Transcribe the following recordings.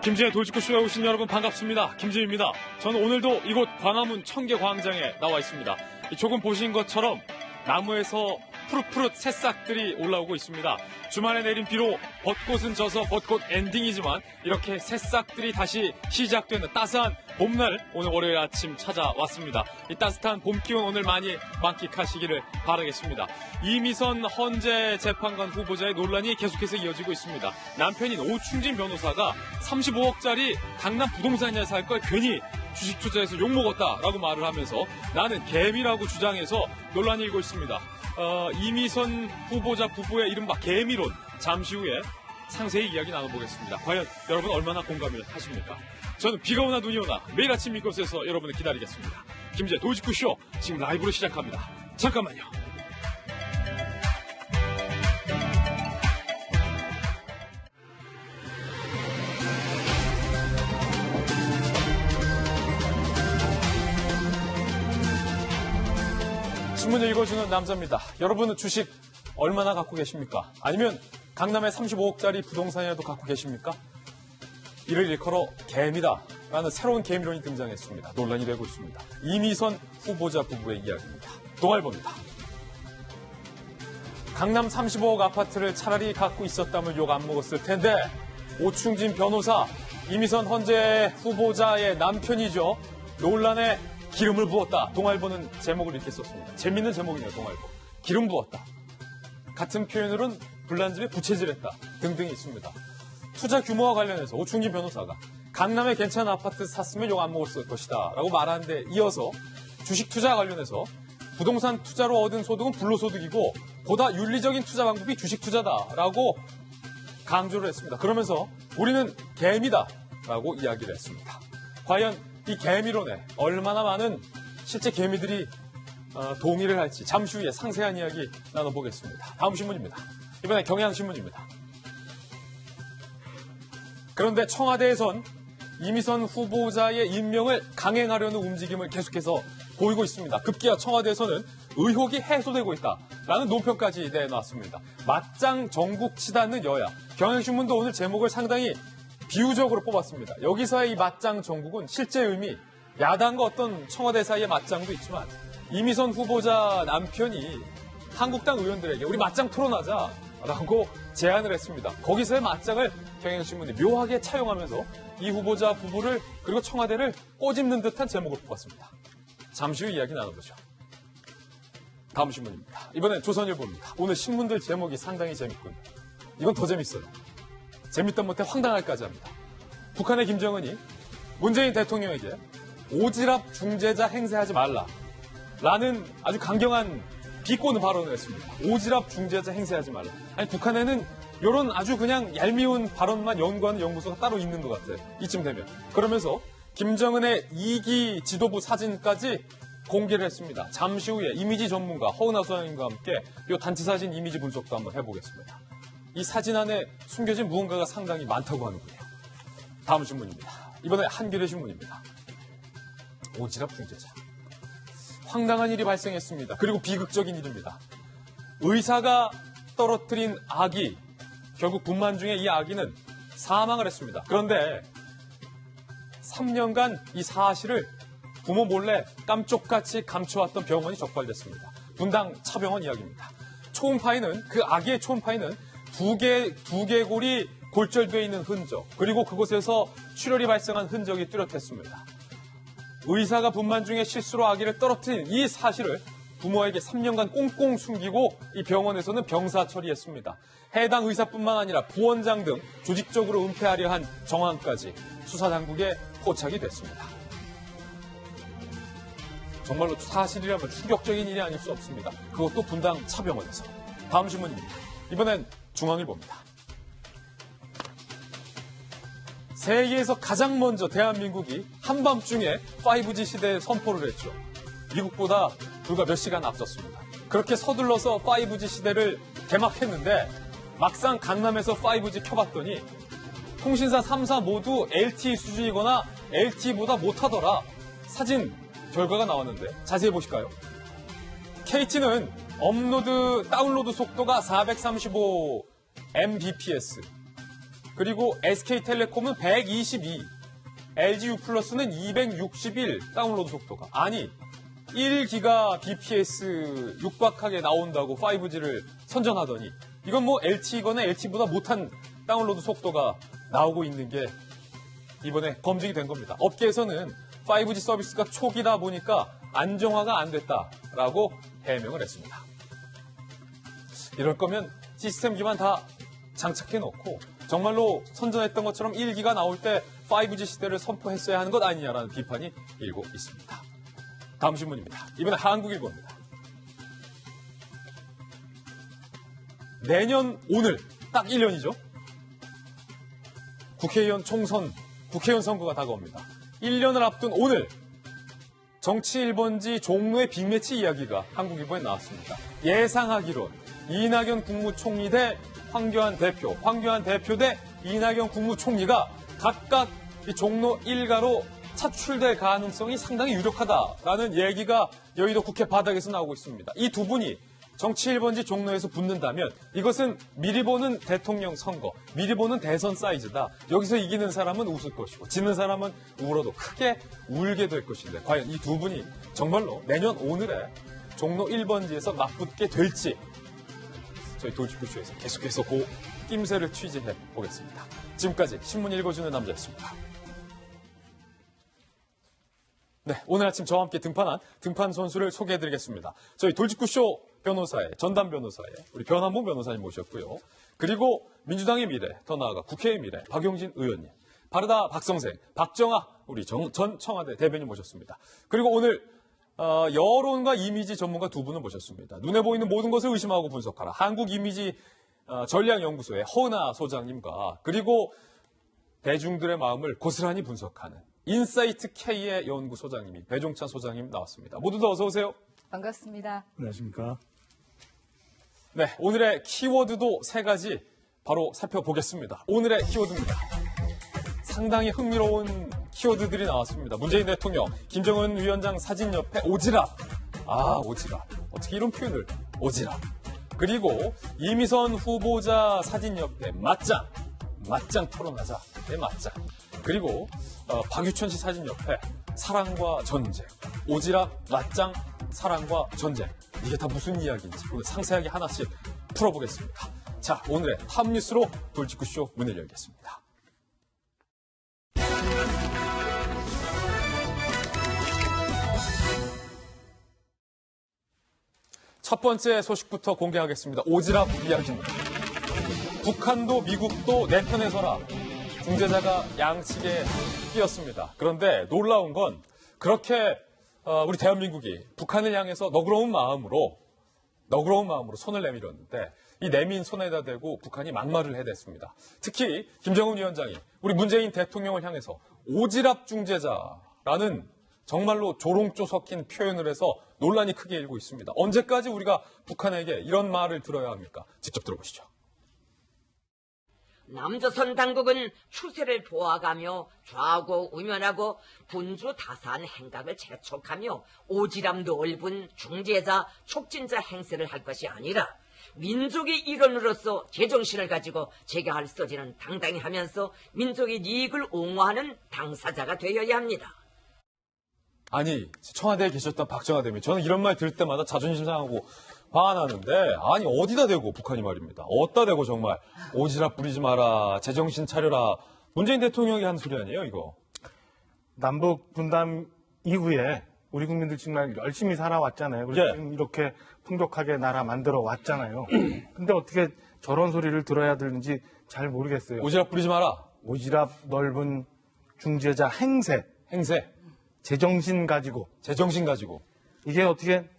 김지의 돌직구쇼에 오신 여러분 반갑습니다. 김지입니다. 저는 오늘도 이곳 광화문 청계광장에 나와 있습니다. 조금 보신 것처럼 나무에서 푸릇푸릇 새싹들이 올라오고 있습니다. 주말에 내린 비로 벚꽃은 져서 벚꽃 엔딩이지만 이렇게 새싹들이 다시 시작되는 따스한 봄날 오늘 월요일 아침 찾아왔습니다. 이 따뜻한 봄 기운 오늘 많이 만끽하시기를 바라겠습니다. 이미선 헌재 재판관 후보자의 논란이 계속해서 이어지고 있습니다. 남편인 오충진 변호사가 35억짜리 강남 부동산이나 살 걸 괜히 주식 투자해서 욕먹었다라고 말을 하면서 나는 개미라고 주장해서 논란이 일고 있습니다. 이미선 후보자 부부의 이른바 개미론 잠시 후에 상세히 이야기 나눠보겠습니다. 과연 여러분 얼마나 공감을 하십니까? 저는 비가 오나 눈이 오나 매일 아침 이곳에서 여러분을 기다리겠습니다. 김지의 돌직구쇼 지금 라이브로 시작합니다. 잠깐만요. 신문을 읽어주는 남자입니다. 여러분은 주식 얼마나 갖고 계십니까? 아니면 강남에 35억짜리 부동산이라도 갖고 계십니까? 이를 일컬어 개미다 라는 새로운 개미론이 등장했습니다. 논란이 되고 있습니다. 이미선 후보자 부부의 이야기입니다. 동아일보입니다. 강남 35억 아파트를 차라리 갖고 있었다면 욕 안 먹었을 텐데 오충진 변호사, 이미선 헌재 후보자의 남편이죠. 논란에 기름을 부었다. 동아일보는 제목을 이렇게 썼습니다. 재밌는 제목이네요. 동아일보. 기름 부었다. 같은 표현으로는 불난집에 부채질했다 등등이 있습니다. 투자 규모와 관련해서 오충진 변호사가 강남에 괜찮은 아파트 샀으면 욕 안 먹었을 것이다 라고 말하는데 이어서 주식 투자와 관련해서 부동산 투자로 얻은 소득은 불로소득이고 보다 윤리적인 투자 방법이 주식 투자다라고 강조를 했습니다. 그러면서 우리는 개미다 라고 이야기를 했습니다. 과연 이 개미론에 얼마나 많은 실제 개미들이 동의를 할지 잠시 후에 상세한 이야기 나눠보겠습니다. 다음 신문입니다. 이번엔 경향신문입니다. 그런데 청와대에선 이미선 후보자의 임명을 강행하려는 움직임을 계속해서 보이고 있습니다. 급기야 청와대에서는 의혹이 해소되고 있다라는 논평까지 내놨습니다. 맞짱 전국 치닫는 여야. 경향신문도 오늘 제목을 상당히 비유적으로 뽑았습니다. 여기서의 이 맞짱 전국은 실제 의미, 야당과 어떤 청와대 사이의 맞짱도 있지만 이미선 후보자 남편이 한국당 의원들에게 우리 맞짱 토론하자라고 제안을 했습니다. 거기서의 맞짱을 경향신문이 묘하게 차용하면서 이 후보자 부부를 그리고 청와대를 꼬집는 듯한 제목을 뽑았습니다. 잠시 후 이야기 나눠보죠. 다음 신문입니다. 이번엔 조선일보입니다. 오늘 신문들 제목이 상당히 재밌군요. 이건 더 재밌어요. 재밌다 못해 황당할까지 합니다. 북한의 김정은이 문재인 대통령에게 오지랖 중재자 행세하지 말라라는 아주 강경한 비꼬는 발언을 했습니다. 오지랖 중재자 행세하지 말라. 아니 북한에는 이런 아주 그냥 얄미운 발언만 연구하는 연구소가 따로 있는 것 같아요. 이쯤 되면. 그러면서 김정은의 2기 지도부 사진까지 공개를 했습니다. 잠시 후에 이미지 전문가 허은하 소장님과 함께 이 단체 사진 이미지 분석도 한번 해보겠습니다. 이 사진 안에 숨겨진 무언가가 상당히 많다고 하는군요. 다음 신문입니다. 이번에 한겨레 신문입니다. 오지랖 중재자. 황당한 일이 발생했습니다. 그리고 비극적인 일입니다. 의사가 떨어뜨린 아기, 결국 분만 중에 이 아기는 사망을 했습니다. 그런데 3년간 이 사실을 부모 몰래 깜쪽같이 감춰왔던 병원이 적발됐습니다. 분당 차병원 이야기입니다. 초음파에는 그 아기의 초음파에는 두개골이 골절되어 있는 흔적, 그리고 그곳에서 출혈이 발생한 흔적이 뚜렷했습니다. 의사가 분만 중에 실수로 아기를 떨어뜨린 이 사실을 부모에게 3년간 꽁꽁 숨기고 이 병원에서는 병사 처리했습니다. 해당 의사뿐만 아니라 부원장 등 조직적으로 은폐하려 한 정황까지 수사당국에 포착이 됐습니다. 정말로 사실이라면 충격적인 일이 아닐 수 없습니다. 그것도 분당 차병원에서. 다음 신문입니다. 이번엔 중앙일보입니다. 세계에서 가장 먼저 대한민국이 한밤중에 5G 시대에 선포를 했죠. 미국보다 불과 몇 시간 앞섰습니다. 그렇게 서둘러서 5G 시대를 개막했는데 막상 강남에서 5G 켜봤더니 통신사 3사 모두 LTE 수준이거나 LTE보다 못하더라. 사진 결과가 나왔는데 자세히 보실까요? KT는 다운로드 속도가 435 Mbps, 그리고 SK텔레콤은 122, LG U+는 261 다운로드 속도가. 아니, 1기가 bps 육박하게 나온다고 5G를 선전하더니 이건 뭐 LTE거나 LTE보다 못한 다운로드 속도가 나오고 있는 게 이번에 검증이 된 겁니다. 업계에서는 5G 서비스가 초기다 보니까 안정화가 안 됐다라고 해명을 했습니다. 이럴 거면 시스템 기반 다 장착해 놓고 정말로 선전했던 것처럼 1기가 나올 때 5G 시대를 선포했어야 하는 것 아니냐라는 비판이 일고 있습니다. 다음 신문입니다. 이번에 한국일보입니다. 내년 오늘 딱 1년이죠. 국회의원 총선, 국회의원 선거가 다가옵니다. 1년을 앞둔 오늘 정치 1번지 종로의 빅매치 이야기가 한국일보에 나왔습니다. 예상하기론 이낙연 국무총리 대 황교안 대표, 황교안 대표 대 이낙연 국무총리가 각각 이 종로 1가로 차출될 가능성이 상당히 유력하다라는 얘기가 여의도 국회 바닥에서 나오고 있습니다. 이 두 분이 정치 1번지 종로에서 붙는다면 이것은 미리 보는 대통령 선거, 미리 보는 대선 사이즈다. 여기서 이기는 사람은 웃을 것이고 지는 사람은 울어도 크게 울게 될 것인데 과연 이 두 분이 정말로 내년 오늘에 종로 1번지에서 맞붙게 될지 저희 돌직구쇼에서 계속해서 그 낌새를 취재해 보겠습니다. 지금까지 신문 읽어주는 남자였습니다. 네, 오늘 아침 저와 함께 등판한 등판 선수를 소개해드리겠습니다. 저희 돌직구쇼 변호사의 전담 변호사의 우리 변한봉 변호사님 모셨고요. 그리고 민주당의 미래, 더 나아가 국회의 미래 박용진 의원님, 바르다 박성생, 박정아 우리 전 청와대 대변인 모셨습니다. 그리고 오늘 여론과 이미지 전문가 두 분을 모셨습니다. 눈에 보이는 모든 것을 의심하고 분석하라. 한국이미지 전략연구소의 허은하 소장님과 그리고 대중들의 마음을 고스란히 분석하는 인사이트 K의 연구소장님이 배종찬 소장님 나왔습니다. 모두 다 어서 오세요. 반갑습니다. 안녕하십니까. 네, 오늘의 키워드도 세 가지 바로 살펴보겠습니다. 오늘의 키워드입니다. 상당히 흥미로운 키워드들이 나왔습니다. 문재인 대통령, 김정은 위원장 사진 옆에 오지랖. 오지랖. 어떻게 이런 표현을, 오지랖. 그리고 이미선 후보자 사진 옆에 맞짱 토론하자. 네, 맞짱. 그리고 박유천 씨 사진 옆에 사랑과 전쟁. 오지랖, 맞짱, 사랑과 전쟁. 이게 다 무슨 이야기인지 오늘 상세하게 하나씩 풀어보겠습니다. 자, 오늘의 탑뉴스로 돌직구쇼 문을 열겠습니다. 첫 번째 소식부터 공개하겠습니다. 오지랖 이야기입니다. 북한도 미국도 내 편에 서라. 중재자가 양측에 끼었습니다. 그런데 놀라운 건 그렇게 우리 대한민국이 북한을 향해서 너그러운 마음으로 손을 내밀었는데 이 내민 손에다 대고 북한이 막말을 해댔습니다. 특히 김정은 위원장이 우리 문재인 대통령을 향해서 오지랖 중재자라는 정말로 조롱조 섞인 표현을 해서 논란이 크게 일고 있습니다. 언제까지 우리가 북한에게 이런 말을 들어야 합니까? 직접 들어보시죠. 남조선 당국은 추세를 보아가며 좌고 우면하고 분주다사한 행각을 재촉하며 오지랖 넓은 중재자, 촉진자 행세를 할 것이 아니라 민족의 일원으로서 제정신을 가지고 제가 할 소지는 당당히 하면서 민족의 이익을 옹호하는 당사자가 되어야 합니다. 아니, 청와대에 계셨던 박정아 대변인, 저는 이런 말 들을 때마다 자존심 상하고 화가 나는데, 아니, 어디다 대고 북한이 말입니다. 어디다 대고 정말 오지랖 부리지 마라, 제정신 차려라. 문재인 대통령이 한 소리 아니에요, 이거? 남북 분담 이후에 우리 국민들 정말 열심히 살아왔잖아요. 그리고 예. 지금 이렇게 풍족하게 나라 만들어 왔잖아요. 근데 어떻게 저런 소리를 들어야 되는지 잘 모르겠어요. 오지랖 부리지 마라. 오지랖 넓은 중재자 행세, 제정신 가지고. 이게 어떻게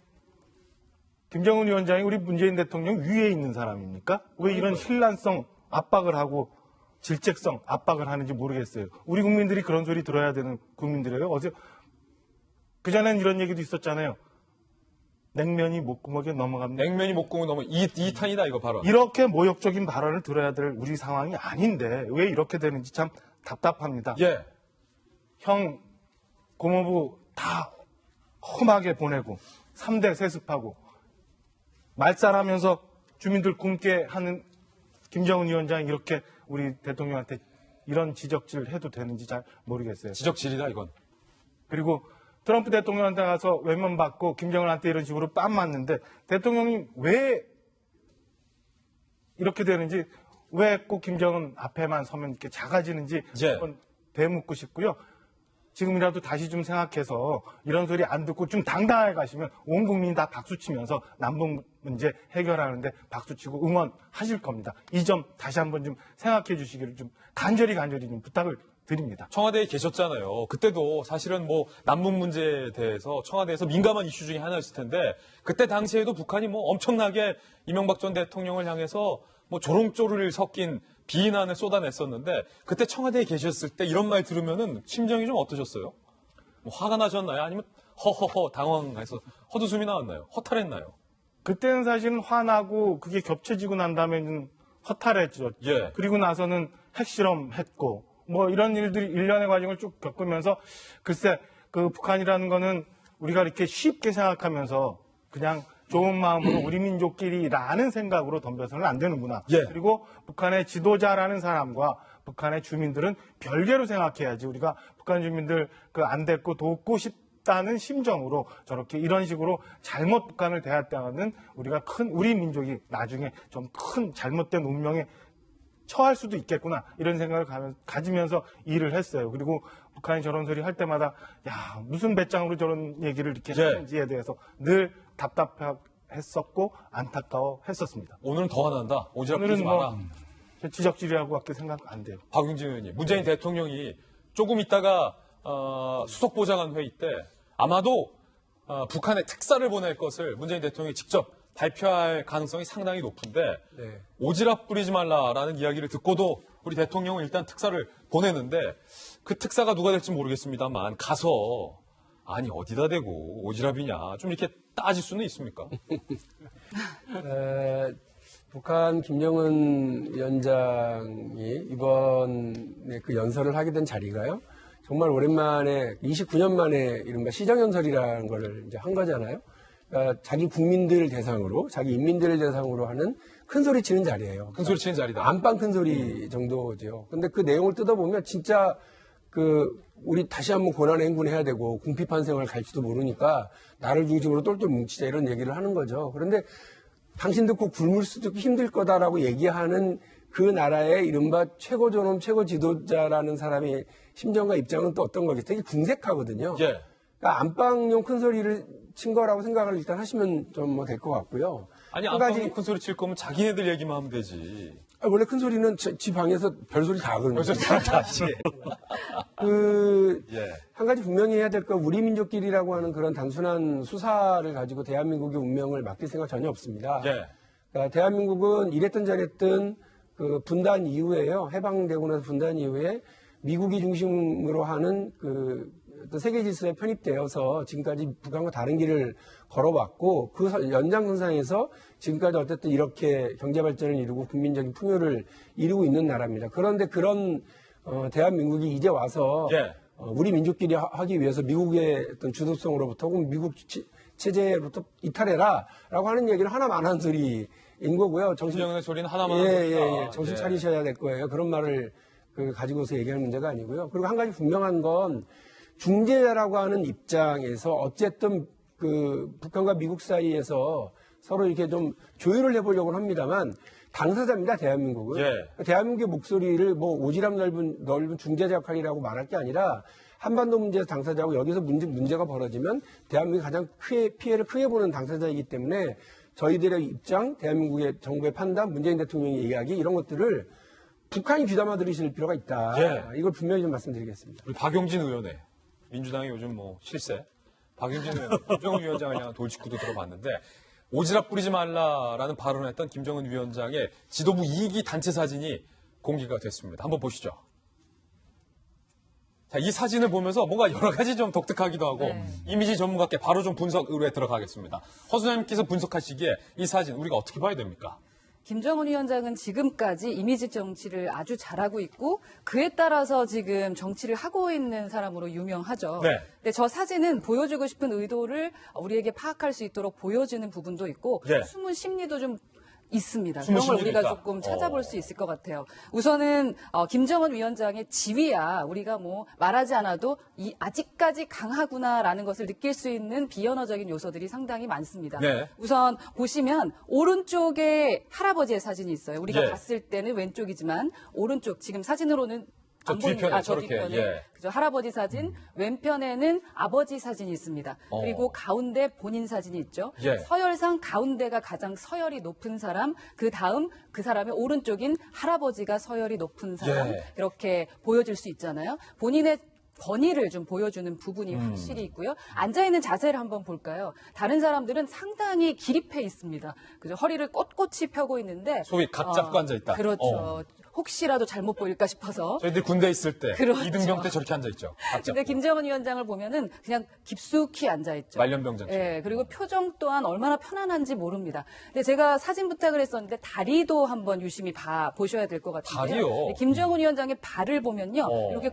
김정은 위원장이 우리 문재인 대통령 위에 있는 사람입니까? 왜 이런 신란성 압박을 하고 질책성 압박을 하는지 모르겠어요. 우리 국민들이 그런 소리 들어야 되는 국민들이에요. 어제 그전엔 이런 얘기도 있었잖아요. 냉면이 목구멍에 넘어갑니다. 냉면이 목구멍 넘어 2탄이다 이거 발언. 이렇게 모욕적인 발언을 들어야 될 우리 상황이 아닌데 왜 이렇게 되는지 참 답답합니다. 예. 형 고모부 다 험하게 보내고 3대 세습하고 말살하면서 주민들 굶게 하는 김정은 위원장이 이렇게 우리 대통령한테 이런 지적질을 해도 되는지 잘 모르겠어요. 지적질이다 이건. 그리고 트럼프 대통령한테 가서 외면 받고 김정은한테 이런 식으로 뺨 맞는데 대통령이 왜 이렇게 되는지, 왜 꼭 김정은 앞에만 서면 이렇게 작아지는지 예. 한번 되묻고 싶고요. 지금이라도 다시 좀 생각해서 이런 소리 안 듣고 좀 당당하게 가시면 온 국민이 다 박수치면서 남북 문제 해결하는데 박수치고 응원하실 겁니다. 이 점 다시 한번 좀 생각해 주시기를 좀 간절히 좀 부탁을 드립니다. 청와대에 계셨잖아요. 그때도 사실은 뭐 남북 문제에 대해서 청와대에서 민감한 이슈 중에 하나였을 텐데 그때 당시에도 북한이 뭐 엄청나게 이명박 전 대통령을 향해서 뭐 조롱조를 섞인 비난을 쏟아냈었는데 그때 청와대에 계셨을 때 이런 말 들으면은 심정이 좀 어떠셨어요? 뭐 화가 나셨나요? 아니면 허허허 당황해서 헛웃음이 나왔나요? 허탈했나요? 그때는 사실은 화나고 그게 겹쳐지고 난 다음에는 허탈했죠. 예. 그리고 나서는 핵실험했고 뭐 이런 일들이 일련의 과정을 쭉 겪으면서 글쎄 그 북한이라는 거는 우리가 이렇게 쉽게 생각하면서 그냥 좋은 마음으로 우리 민족끼리라는 생각으로 덤벼서는 안 되는구나. 예. 그리고 북한의 지도자라는 사람과 북한의 주민들은 별개로 생각해야지 우리가 북한 주민들 그 안 됐고 돕고 싶다는 심정으로 저렇게 이런 식으로 잘못 북한을 대했다는 우리가 우리 민족이 나중에 좀 큰 잘못된 운명에 처할 수도 있겠구나 이런 생각을 가지면서 일을 했어요. 그리고 북한이 저런 소리 할 때마다 야 무슨 배짱으로 저런 얘기를 이렇게 예. 하는지에 대해서 늘 답답했었고 안타까워했었습니다. 오늘은 더 화난다. 오지랖 오늘은 부리지 마라. 저 지적질이라고밖에 생각 안 돼요. 박용진 의원님, 문재인 대통령이 조금 있다가 수석보좌관 회의 때 아마도 북한에 특사를 보낼 것을 문재인 대통령이 직접 발표할 가능성이 상당히 높은데 네. 오지랖 부리지 말라라는 이야기를 듣고도 우리 대통령은 일단 특사를 보내는데 그 특사가 누가 될지 모르겠습니다만 가서 아니 어디다 대고 오지랖이냐 좀 이렇게 따질 수는 있습니까? 북한 김정은 위원장이 이번에 그 연설을 하게 된 자리가요. 정말 오랜만에 29년 만에 이른바 시정연설이라는 걸 이제 한 거잖아요. 그러니까 자기 국민들 대상으로, 자기 인민들을 대상으로 하는 큰 소리 치는 자리예요. 큰 소리 치는 자리다. 안방 큰 소리 정도죠. 근데 그 내용을 뜯어보면 진짜 우리 다시 한번 고난의 행군해야 되고 궁핍한 생활 갈지도 모르니까 나를 중심으로 똘똘 뭉치자 이런 얘기를 하는 거죠. 그런데 당신도 꼭 굶을 수도 힘들 거다라고 얘기하는 그 나라의 이른바 최고 존엄, 최고 지도자라는 사람의 심정과 입장은 또 어떤 거겠어요? 되게 궁색하거든요. 예. 그러니까 안방용 큰 소리를 친 거라고 생각을 일단 하시면 좀 뭐 될 것 같고요. 아니 한 안방에 가지- 큰 소리 칠 거면 자기네들 얘기만 하면 되지. 원래 큰 소리는 지 방에서 별소리 다 하거든요. 벌써 다시. 예. 한 가지 분명히 해야 될 건 우리 민족끼리라고 하는 그런 단순한 수사를 가지고 대한민국의 운명을 맡길 생각 전혀 없습니다. 예. 그러니까 대한민국은 이랬든 저랬든 그 분단 이후에요. 해방되고 나서 분단 이후에 미국이 중심으로 하는 그 어떤 세계 질서에 편입되어서 지금까지 북한과 다른 길을 걸어왔고 그 연장선상에서 지금까지 어쨌든 이렇게 경제 발전을 이루고 국민적인 풍요를 이루고 있는 나라입니다. 그런데 그런 대한민국이 이제 와서 예. 우리 민족끼리 하기 위해서 미국의 어떤 주도성으로부터 혹은 미국 체제로부터 이탈해라라고 하는 얘기를 하나만 한 소리인 거고요. 김정은의 소리는 하나만 예. 정신 예. 차리셔야 될 거예요. 그런 말을 가지고서 얘기하는 문제가 아니고요. 그리고 한 가지 분명한 건 중재자라고 하는 입장에서 어쨌든 북한과 미국 사이에서 서로 이렇게 좀 조율을 해보려고 합니다만 당사자입니다, 대한민국은. 예. 대한민국의 목소리를 뭐 오지랖 넓은 중재자 역할이라고 말할 게 아니라 한반도 문제에서 당사자고 여기서 문제가 벌어지면 대한민국이 가장 피해를 크게 보는 당사자이기 때문에 저희들의 입장, 대한민국의 정부의 판단, 문재인 대통령의 이야기 이런 것들을 북한이 귀담아 들으실 필요가 있다. 예. 이걸 분명히 좀 말씀드리겠습니다. 우리 박용진 의원의 민주당이 요즘 뭐 실세. 박용진 의원, 김정은 위원장을 향한 돌직구도 들어봤는데 오지랖 부리지 말라라는 발언을 했던 김정은 위원장의 지도부 2기 단체 사진이 공개가 됐습니다. 한번 보시죠. 자, 이 사진을 보면서 뭔가 여러 가지 좀 독특하기도 하고 이미지 전문가께 바로 좀 분석으로 들어가겠습니다. 허수님께서 분석하시기에 이 사진 우리가 어떻게 봐야 됩니까? 김정은 위원장은 지금까지 이미지 정치를 아주 잘하고 있고 그에 따라서 지금 정치를 하고 있는 사람으로 유명하죠. 네. 근데 저 사진은 보여주고 싶은 의도를 우리에게 파악할 수 있도록 보여주는 부분도 있고 예. 숨은 심리도 좀 있습니다. 숨을 그런 걸 쉴 일이 우리가 있다. 조금 찾아볼 수 있을 것 같아요. 우선은 김정은 위원장의 지위야 우리가 뭐 말하지 않아도 아직까지 강하구나라는 것을 느낄 수 있는 비언어적인 요소들이 상당히 많습니다. 네. 우선 보시면 오른쪽에 할아버지의 사진이 있어요. 우리가 예. 봤을 때는 왼쪽이지만 오른쪽 지금 사진으로는 저 안 보입니다. 뒤편에 저 저렇게, 뒤편에 예. 그죠. 할아버지 사진, 왼편에는 아버지 사진이 있습니다. 그리고 가운데 본인 사진이 있죠. 예. 서열상 가운데가 가장 서열이 높은 사람, 그 다음 그 사람의 오른쪽인 할아버지가 서열이 높은 사람, 예. 이렇게 보여질 수 있잖아요. 본인의 권위를 좀 보여주는 부분이 확실히 있고요. 앉아있는 자세를 한번 볼까요? 다른 사람들은 상당히 기립해 있습니다. 그죠? 허리를 꼿꼿이 펴고 있는데. 소위 각 잡고 앉아있다. 그렇죠. 혹시라도 잘못 보일까 싶어서. 저희들 군대 있을 때 그렇죠. 이등병 때 저렇게 앉아있죠. 각 근데 잡고. 김정은 위원장을 보면은 그냥 깊숙이 앉아있죠. 말년병장. 예, 그리고 표정 또한 얼마나 편안한지 모릅니다. 근데 제가 사진 부탁을 했었는데 다리도 한번 유심히 보셔야 될 것 같은데요. 다리요? 네, 김정은 위원장의 발을 보면요. 이렇게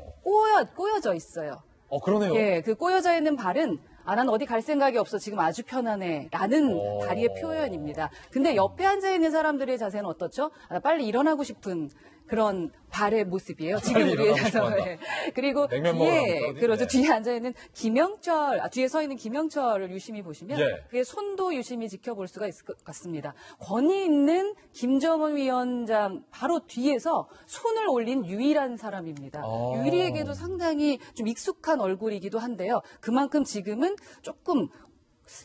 꼬여져 있어요. 그러네요. 예, 그 꼬여져 있는 발은 난 어디 갈 생각이 없어. 지금 아주 편안해. 라는 다리의 표현입니다. 근데 옆에 앉아있는 사람들의 자세는 어떻죠? 빨리 일어나고 싶은 그런 발의 모습이에요. 지금 빨리 우리의 일어나고 싶어 한다. 자세에. 그리고 냉면 먹으러 뒤에, 가면 또 그렇죠. 어디? 뒤에 앉아있는 뒤에 서 있는 김영철을 유심히 보시면 예. 그의 손도 유심히 지켜볼 수가 있을 것 같습니다. 권위 있는 김정은 위원장 바로 뒤에서 손을 올린 유일한 사람입니다. 유일에게도 상당히 좀 익숙한 얼굴이기도 한데요. 그만큼 지금은 조금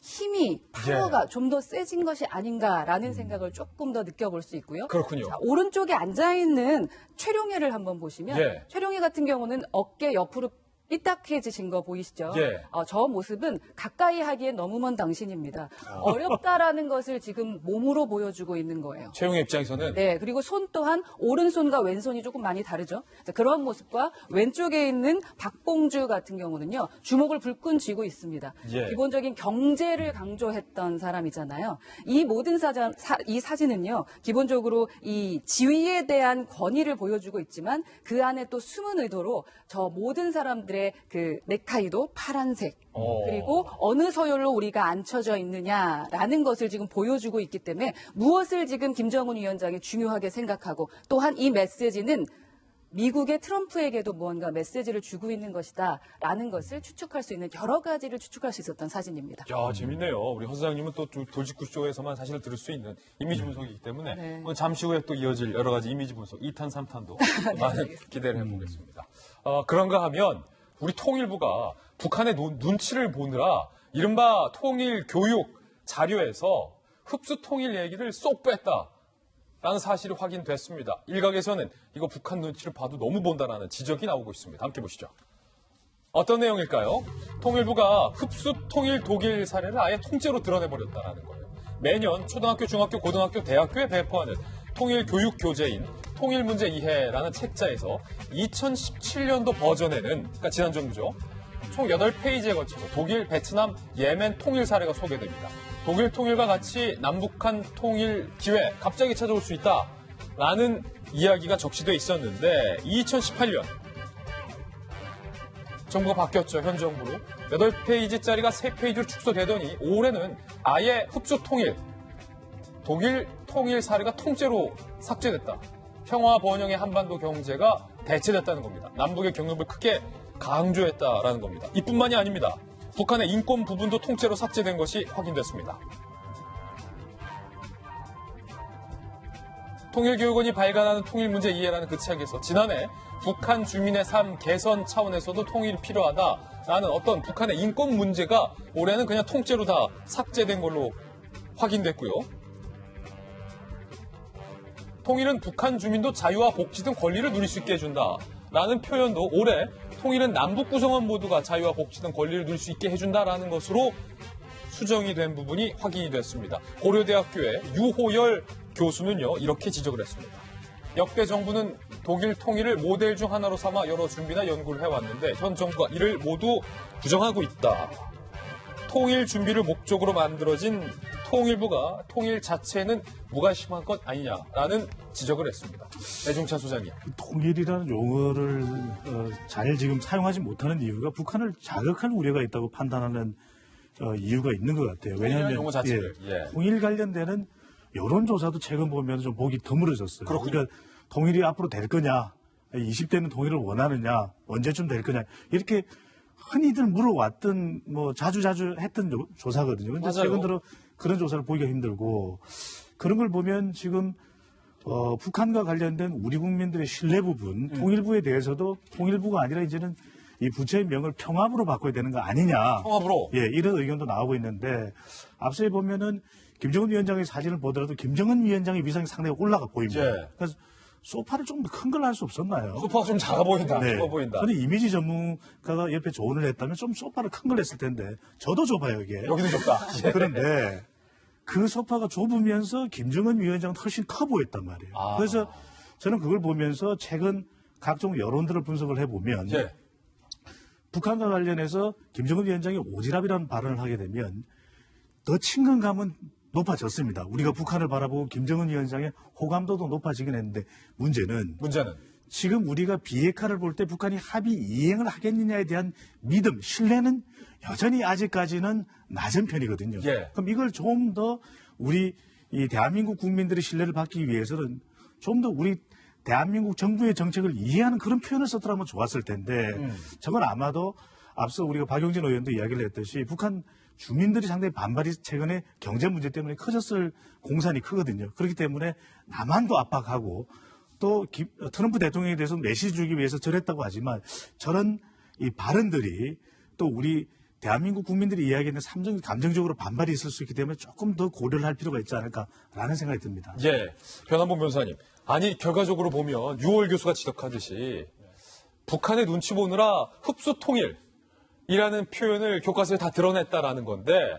힘이 파워가 좀 더 세진 것이 아닌가라는 생각을 조금 더 느껴볼 수 있고요. 그렇군요. 자, 오른쪽에 앉아있는 최룡해를 한번 보시면 예. 최룡해 같은 경우는 어깨 옆으로 삐딱해지신 거 보이시죠? 예. 저 모습은 가까이 하기엔 너무 먼 당신입니다. 어렵다라는 것을 지금 몸으로 보여주고 있는 거예요. 최용의 입장에서는 네, 그리고 손 또한 오른손과 왼손이 조금 많이 다르죠. 자, 그런 모습과 왼쪽에 있는 박봉주 같은 경우는요, 주먹을 불끈 쥐고 있습니다. 예. 기본적인 경제를 강조했던 사람이잖아요. 이 모든 이 사진은요, 기본적으로 이 지위에 대한 권위를 보여주고 있지만 그 안에 또 숨은 의도로 저 모든 사람들의 그 넥타이도 파란색, 그리고 어느 서열로 우리가 앉혀져 있느냐라는 것을 지금 보여주고 있기 때문에 무엇을 지금 김정은 위원장이 중요하게 생각하고 또한 이 메시지는 미국의 트럼프에게도 무언가 메시지를 주고 있는 것이다라는 것을 추측할 수 있는 여러 가지를 추측할 수 있었던 사진입니다. 야, 재밌네요. 우리 허 소장님은 또 돌직구 쇼에서만 사실을 들을 수 있는 이미지 분석이기 때문에 네. 오늘 잠시 후에 또 이어질 여러 가지 이미지 분석 2탄, 3탄도 많은 기대를 해보겠습니다. 그런가 하면 우리 통일부가 북한의 눈치를 보느라 이른바 통일 교육 자료에서 흡수 통일 얘기를 쏙 뺐다. 라는 사실이 확인됐습니다. 일각에서는 이거 북한 눈치를 봐도 너무 본다라는 지적이 나오고 있습니다. 함께 보시죠. 어떤 내용일까요? 통일부가 흡수 통일 독일 사례를 아예 통째로 드러내버렸다는 거예요. 매년 초등학교, 중학교, 고등학교, 대학교에 배포하는 통일 교육 교재인 통일 문제 이해라는 책자에서 2017년도 버전에는, 그러니까 지난 정부죠. 총 8페이지에 걸쳐서 독일, 베트남, 예멘 통일 사례가 소개됩니다. 독일 통일과 같이 남북한 통일 기회 갑자기 찾아올 수 있다라는 이야기가 적시되어 있었는데 2018년 정부가 바뀌었죠. 현 정부로. 8페이지짜리가 3페이지로 축소되더니 올해는 아예 흡수 통일, 독일 통일 사례가 통째로 삭제됐다. 평화 번영의 한반도 경제가 대체됐다는 겁니다. 남북의 경협을 크게 강조했다라는 겁니다. 이뿐만이 아닙니다. 북한의 인권 부분도 통째로 삭제된 것이 확인됐습니다. 통일교육원이 발간하는 통일문제 이해라는 그 책에서 지난해 북한 주민의 삶 개선 차원에서도 통일이 필요하다라는 어떤 북한의 인권 문제가 올해는 그냥 통째로 다 삭제된 걸로 확인됐고요. 통일은 북한 주민도 자유와 복지 등 권리를 누릴 수 있게 해준다라는 표현도 올해 통일은 남북 구성원 모두가 자유와 복지 등 권리를 누릴 수 있게 해준다라는 것으로 수정이 된 부분이 확인이 됐습니다. 고려대학교의 유호열 교수는요, 이렇게 지적을 했습니다. 역대 정부는 독일 통일을 모델 중 하나로 삼아 여러 준비나 연구를 해왔는데 현 정부가 이를 모두 부정하고 있다. 통일 준비를 목적으로 만들어진 통일부가 통일 자체는 무관심한 것 아니냐라는 지적을 했습니다. 배종찬 소장님. 통일이라는 용어를 잘 지금 사용하지 못하는 이유가 북한을 자극할 우려가 있다고 판단하는 이유가 있는 것 같아요. 왜냐하면 용어 자체를. 예. 통일 관련되는 여론조사도 최근 보면 좀 보기 드물어졌어요. 그렇군요. 그러니까 통일이 앞으로 될 거냐, 20대는 통일을 원하느냐, 언제쯤 될 거냐, 이렇게 흔히들 물어왔던, 뭐, 자주 했던 조사거든요. 근데 맞아요. 최근 들어 그런 조사를 보기가 힘들고, 그런 걸 보면 지금, 북한과 관련된 우리 국민들의 신뢰 부분, 통일부에 대해서도 통일부가 아니라 이제는 이 부처의 명을 평화부로 바꿔야 되는 거 아니냐. 통합으로. 예, 이런 의견도 나오고 있는데, 앞서에 보면은 김정은 위원장의 사진을 보더라도 김정은 위원장의 위상이 상당히 올라가 보입니다. 예. 그래서 소파를 좀 더 큰 걸 할 수 없었나요? 소파가 좀 작아 보인다. 네. 좁아 보인다. 근데 이미지 전문가가 옆에 조언을 했다면 좀 소파를 큰 걸 했을 텐데, 저도 좁아요, 이게. 여기도 좁다. 그런데 그 소파가 좁으면서 김정은 위원장은 훨씬 커 보였단 말이에요. 아. 그래서 저는 그걸 보면서 최근 각종 여론들을 분석을 해보면 예. 북한과 관련해서 김정은 위원장이 오지랖이라는 발언을 하게 되면 더 친근감은 높아졌습니다. 우리가 북한을 바라보고 김정은 위원장의 호감도도 높아지긴 했는데 문제는 지금 우리가 비핵화를 볼 때 북한이 합의 이행을 하겠느냐에 대한 믿음, 신뢰는 여전히 아직까지는 낮은 편이거든요. 예. 그럼 이걸 좀 더 우리 이 대한민국 국민들의 신뢰를 받기 위해서는 좀 더 우리 대한민국 정부의 정책을 이해하는 그런 표현을 썼더라면 좋았을 텐데 저건 아마도 앞서 우리가 박용진 의원도 이야기를 했듯이 북한 주민들이 상당히 반발이 최근에 경제 문제 때문에 커졌을 공산이 크거든요. 그렇기 때문에 남한도 압박하고 또 트럼프 대통령에 대해서 메시지 주기 위해서 저랬다고 하지만 저런 이 발언들이 또 우리 대한민국 국민들이 이야기하는 감정적으로 반발이 있을 수 있기 때문에 조금 더 고려를 할 필요가 있지 않을까라는 생각이 듭니다. 예. 변한봉 변호사님. 아니, 결과적으로 보면 유월 교수가 지적하듯이 북한의 눈치 보느라 흡수 통일이라는 표현을 교과서에 다 드러냈다라는 건데,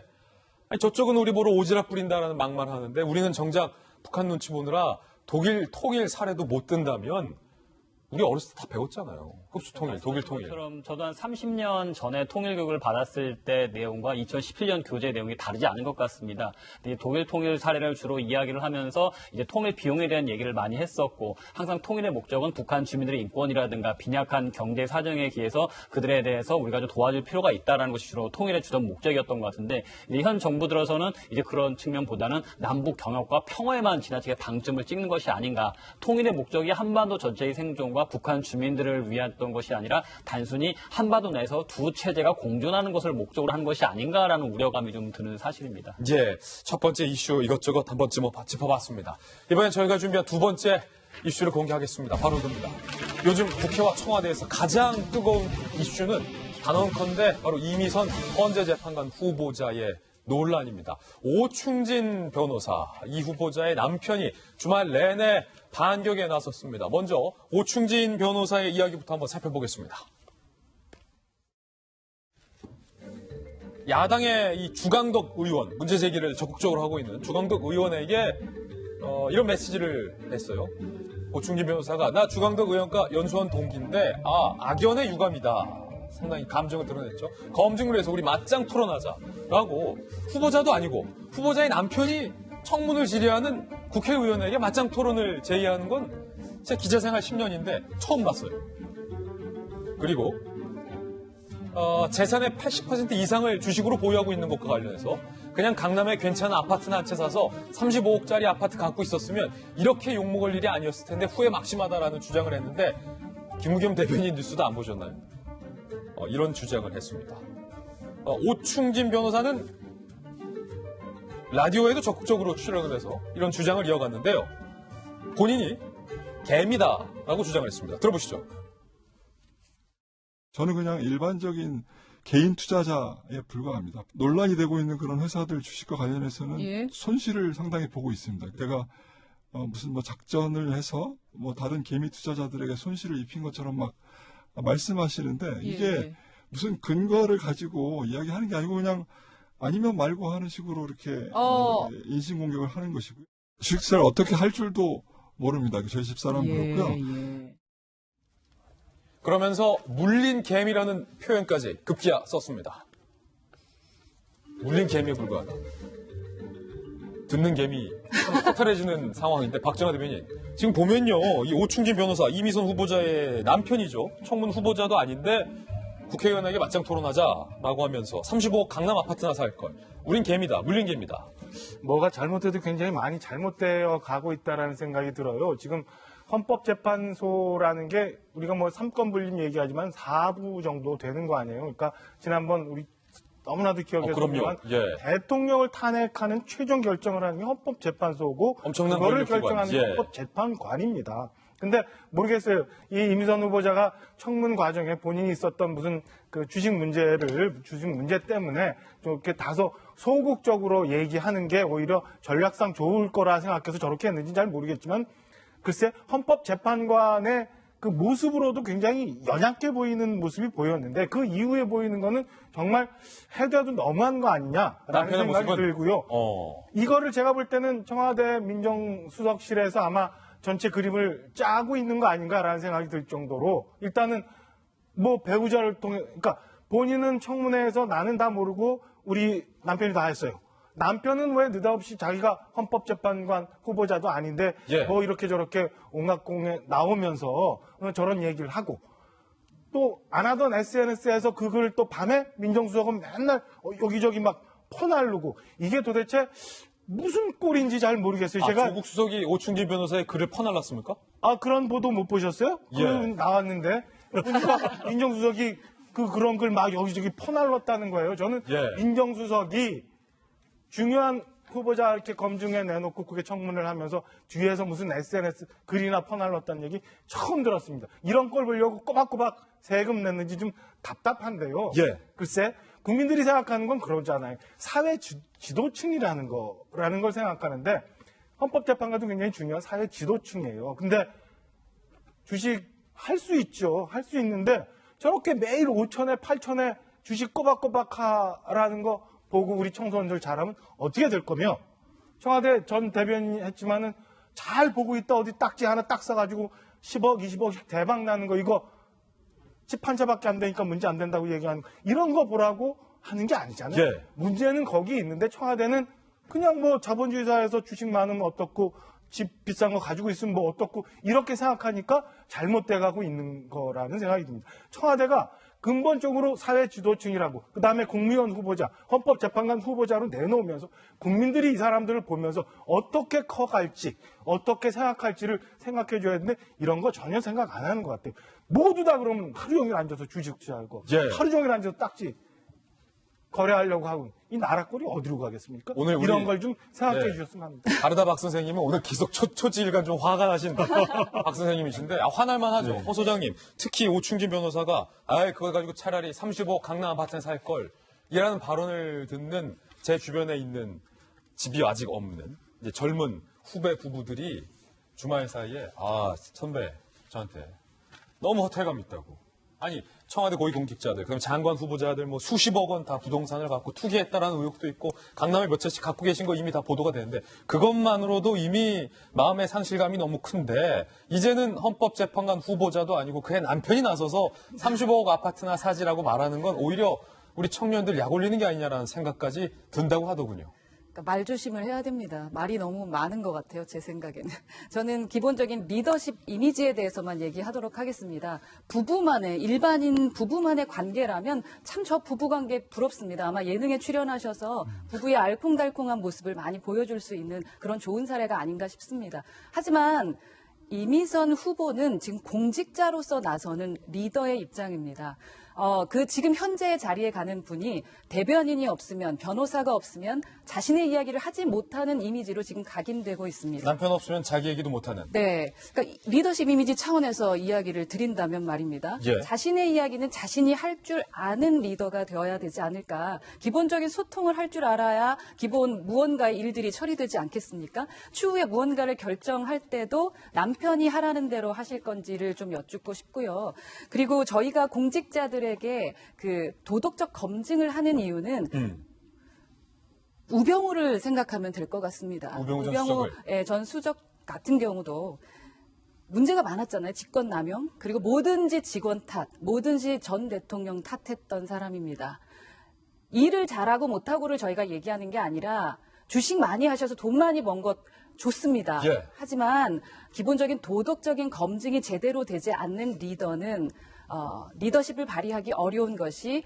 아니, 저쪽은 우리 보러 오지랖 부린다라는 막말 하는데 우리는 정작 북한 눈치 보느라 독일 통일 사례도 못 든다면 우리 어렸을 때 다 배웠잖아요. 흡수 통일, 독일 통일. 그럼 저도 한 30년 전에 통일교육을 받았을 때 내용과 2017년 교재 내용이 다르지 않은 것 같습니다. 독일 통일 사례를 주로 이야기를 하면서 이제 통일 비용에 대한 얘기를 많이 했었고 항상 통일의 목적은 북한 주민들의 인권이라든가 빈약한 경제 사정에 기해서 그들에 대해서 우리가 좀 도와줄 필요가 있다라는 것이 주로 통일의 주된 목적이었던 것 같은데 현 정부 들어서는 이제 그런 측면보다는 남북 경협과 평화에만 지나치게 방점을 찍는 것이 아닌가. 통일의 목적이 한반도 전체의 생존과 북한 주민들을 위했던 것이 아니라 단순히 한반도 내에서 두 체제가 공존하는 것을 목적으로 한 것이 아닌가라는 우려감이 좀 드는 사실입니다. 예, 첫 번째 이슈 이것저것 한번 짚어봤습니다. 이번엔 저희가 준비한 두 번째 이슈를 공개하겠습니다. 바로 이겁니다. 요즘 국회와 청와대에서 가장 뜨거운 이슈는 단언컨대 바로 이미선 헌재재판관 후보자의 논란입니다. 오충진 변호사, 이 후보자의 남편이 주말 내내 반격에 나섰습니다. 먼저 오충진 변호사의 이야기부터 한번 살펴보겠습니다. 야당의 이 주강덕 의원, 문제 제기를 적극적으로 하고 있는 주강덕 의원에게 이런 메시지를 했어요. 오충진 변호사가 나 주강덕 의원과 연수원 동기인데 악연의 유감이다. 상당히 감정을 드러냈죠. 검증을 해서 우리 맞짱 토론하자라고 후보자도 아니고 후보자의 남편이 청문을 질의하는 국회의원에게 맞짱 토론을 제의하는 건 제 기자생활 10년인데 처음 봤어요. 그리고 재산의 80% 이상을 주식으로 보유하고 있는 것과 관련해서 그냥 강남에 괜찮은 아파트나 한 채 사서 35억짜리 아파트 갖고 있었으면 이렇게 욕먹을 일이 아니었을 텐데 후회 막심하다라는 주장을 했는데 김우겸 대변인 뉴스도 안 보셨나요? 이런 주장을 했습니다. 오충진 변호사는 라디오에도 적극적으로 출연을 해서 이런 주장을 이어갔는데요. 본인이 개미다라고 주장을 했습니다. 들어보시죠. 저는 그냥 일반적인 개인 투자자에 불과합니다. 논란이 되고 있는 그런 회사들 주식과 관련해서는 손실을 상당히 보고 있습니다. 제가 무슨 작전을 해서 다른 개미 투자자들에게 손실을 입힌 것처럼 막 말씀하시는데 이게 무슨 근거를 가지고 이야기하는 게 아니고 그냥 아니면 말고 하는 식으로 이렇게 인신공격을 하는 것이고요. 주식사를 어떻게 할 줄도 모릅니다. 저희 집사람 그렇고요. 그러면서 물린 개미라는 표현까지 급기야 썼습니다. 물린 개미에 불과하다. 듣는 개미 허탈해지는 상황인데 박정아 대변인 지금 보면요 이 오충진 변호사 이미선 후보자의 남편이죠. 청문 후보자도 아닌데 국회의원에게 맞짱 토론하자라고 하면서 35억 강남 아파트나 살 걸. 우린 개입니다. 물린 개입니다. 뭐가 잘못돼도 굉장히 많이 잘못되어 가고 있다라는 생각이 들어요. 지금 헌법재판소라는 게 우리가 뭐 3권 분립 얘기하지만 4부 정도 되는 거 아니에요. 그러니까 지난번 우리 너무나도 기억에 그럼요. 소중한 예. 대통령을 탄핵하는 최종 결정을 하는 게 헌법재판소고 엄청난 그거를 권력 기관. 결정하는 예. 헌법재판관입니다. 근데 모르겠어요. 이 이미선 후보자가 청문 과정에 본인이 있었던 무슨 그 주식 문제 때문에 좀 이렇게 다소 소극적으로 얘기하는 게 오히려 전략상 좋을 거라 생각해서 저렇게 했는지 잘 모르겠지만 글쎄 헌법재판관의 그 모습으로도 굉장히 연약해 보이는 모습이 보였는데 그 이후에 보이는 거는 정말 해도 너무한 거 아니냐라는 남편의 생각이 모습은? 들고요. 이거를 제가 볼 때는 청와대 민정수석실에서 아마 전체 그림을 짜고 있는 거 아닌가라는 생각이 들 정도로 일단은 뭐 배우자를 통해 그러니까 본인은 청문회에서 나는 다 모르고 우리 남편이 다 했어요. 남편은 왜 느닷없이 자기가 헌법재판관 후보자도 아닌데 예. 뭐 이렇게 저렇게 온갖 공에 나오면서 저런 얘기를 하고 또 안 하던 SNS에서 그 글을 또 밤에 민정수석은 맨날 여기저기 막 퍼날르고 이게 도대체 무슨 꼴인지 잘 모르겠어요. 제가 조국 수석이 오충기 변호사의 글을 퍼날랐습니까? 그런 보도 못 보셨어요? 예. 나왔는데 보니까 민정수석이 그런 글 막 여기저기 퍼날랐다는 거예요. 저는 예. 민정수석이 중요한 후보자 이렇게 검증해 내놓고 그게 청문을 하면서 뒤에서 무슨 SNS 글이나 퍼날랐다는 얘기 처음 들었습니다. 이런 걸 보려고 꼬박꼬박 세금 냈는지 좀 답답한데요. 예. 글쎄 국민들이 생각하는 건 그러잖아요. 사회 지도층이라는 거라는 걸 생각하는데 헌법재판관도 굉장히 중요한 사회 지도층이에요. 근데 주식 할 수 있죠. 할 수 있는데 저렇게 매일 5천에 8천에 주식 꼬박꼬박 하라는 거 보고 우리 청소년들 잘하면 어떻게 될 거며 청와대 전 대변인 했지만은 잘 보고 있다 어디 딱지 하나 딱 써가지고 10억 20억씩 대박 나는 거 이거 집 한 채밖에 안 되니까 문제 안 된다고 얘기하는 거 이런 거 보라고 하는 게 아니잖아요. 예. 문제는 거기 있는데 청와대는 그냥 뭐 자본주의 사회에서 주식 많으면 어떻고 집 비싼 거 가지고 있으면 뭐 어떻고 이렇게 생각하니까 잘못돼 가고 있는 거라는 생각이 듭니다. 청와대가 근본적으로 사회 지도층이라고 그다음에 국무위원 후보자, 헌법재판관 후보자로 내놓으면서 국민들이 이 사람들을 보면서 어떻게 커갈지 어떻게 생각할지를 생각해 줘야 되는데 이런 거 전혀 생각 안 하는 것 같아요. 모두 다 그러면 하루 종일 앉아서 주식 투자하고 예. 하루 종일 앉아서 딱지 거래하려고 하고 이 나라 꼴이 어디로 가겠습니까? 오늘 우리- 이런 걸 좀 생각해 네. 주셨으면 합니다. 다르다 박 선생님은 오늘 계속 초지일간 좀 화가 나신 박 선생님이신데 화날만 하죠. 허 소장님 특히 오충진 변호사가 그걸 가지고 차라리 35억 강남 아파트에 살 걸 이라는 발언을 듣는 제 주변에 있는 집이 아직 없는 이제 젊은 후배 부부들이 주말 사이에 선배 저한테 너무 허탈감 있다고. 아니 청와대 고위공직자들, 그다음에 장관 후보자들 뭐 수십억 원 다 부동산을 갖고 투기했다라는 의혹도 있고 강남에 몇 채씩 갖고 계신 거 이미 다 보도가 되는데 그것만으로도 이미 마음의 상실감이 너무 큰데 이제는 헌법재판관 후보자도 아니고 그의 남편이 나서서 35억 아파트나 사지라고 말하는 건 오히려 우리 청년들 약 올리는 게 아니냐라는 생각까지 든다고 하더군요. 그러니까 말 조심을 해야 됩니다. 말이 너무 많은 것 같아요, 제 생각에는. 저는 기본적인 리더십 이미지에 대해서만 얘기하도록 하겠습니다. 일반인 부부만의 관계라면 참 저 부부관계 부럽습니다. 아마 예능에 출연하셔서 부부의 알콩달콩한 모습을 많이 보여줄 수 있는 그런 좋은 사례가 아닌가 싶습니다. 하지만 이미선 후보는 지금 공직자로서 나서는 리더의 입장입니다. 지금 현재 자리에 가는 분이 대변인이 없으면, 변호사가 없으면 자신의 이야기를 하지 못하는 이미지로 지금 각인되고 있습니다. 남편 없으면 자기 얘기도 못하는. 네. 그러니까 리더십 이미지 차원에서 이야기를 드린다면 말입니다. 예. 자신의 이야기는 자신이 할 줄 아는 리더가 되어야 되지 않을까. 기본적인 소통을 할 줄 알아야 기본 무언가의 일들이 처리되지 않겠습니까? 추후에 무언가를 결정할 때도 남편이 하라는 대로 하실 건지를 좀 여쭙고 싶고요. 그리고 저희가 공직자들에게 그 도덕적 검증을 하는 이유는 우병우를 생각하면 될 것 같습니다. 우병우 전 수석을. 전 수석 같은 경우도 문제가 많았잖아요. 직권남용, 그리고 뭐든지 직원 탓, 뭐든지 전 대통령 탓했던 사람입니다. 일을 잘하고 못하고를 저희가 얘기하는 게 아니라 주식 많이 하셔서 돈 많이 번 것 좋습니다. 예. 하지만 기본적인 도덕적인 검증이 제대로 되지 않는 리더는 리더십을 발휘하기 어려운 것이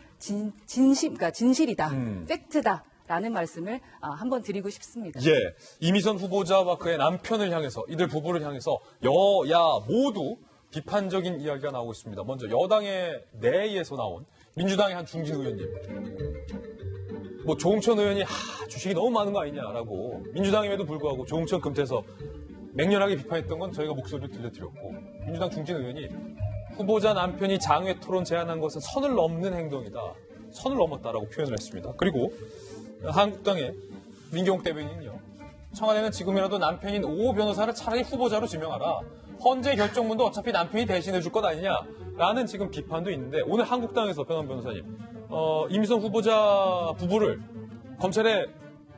그러니까 진실이다, 팩트다. 라는 말씀을 한번 드리고 싶습니다. 예, 이미선 후보자와 그의 남편을 향해서 이들 부부를 향해서 여야 모두 비판적인 이야기가 나오고 있습니다. 먼저 여당의 내에서 나온 민주당의 한 중진 의원님. 뭐 조홍천 의원이 주식이 너무 많은 거 아니냐라고 민주당임에도 불구하고 조홍천 금태서 맹렬하게 비판했던 건 저희가 목소리를 들려드렸고 민주당 중진 의원이 후보자 남편이 장외 토론 제안한 것은 선을 넘는 행동이다. 선을 넘었다라고 표현을 했습니다. 그리고 한국당의 민경욱 대변인은요. 청와대는 지금이라도 남편인 오 변호사를 차라리 후보자로 지명하라. 헌재 결정문도 어차피 남편이 대신해 줄 것 아니냐라는 지금 비판도 있는데 오늘 한국당에서 변호사 변호사님 이미선 후보자 부부를 검찰에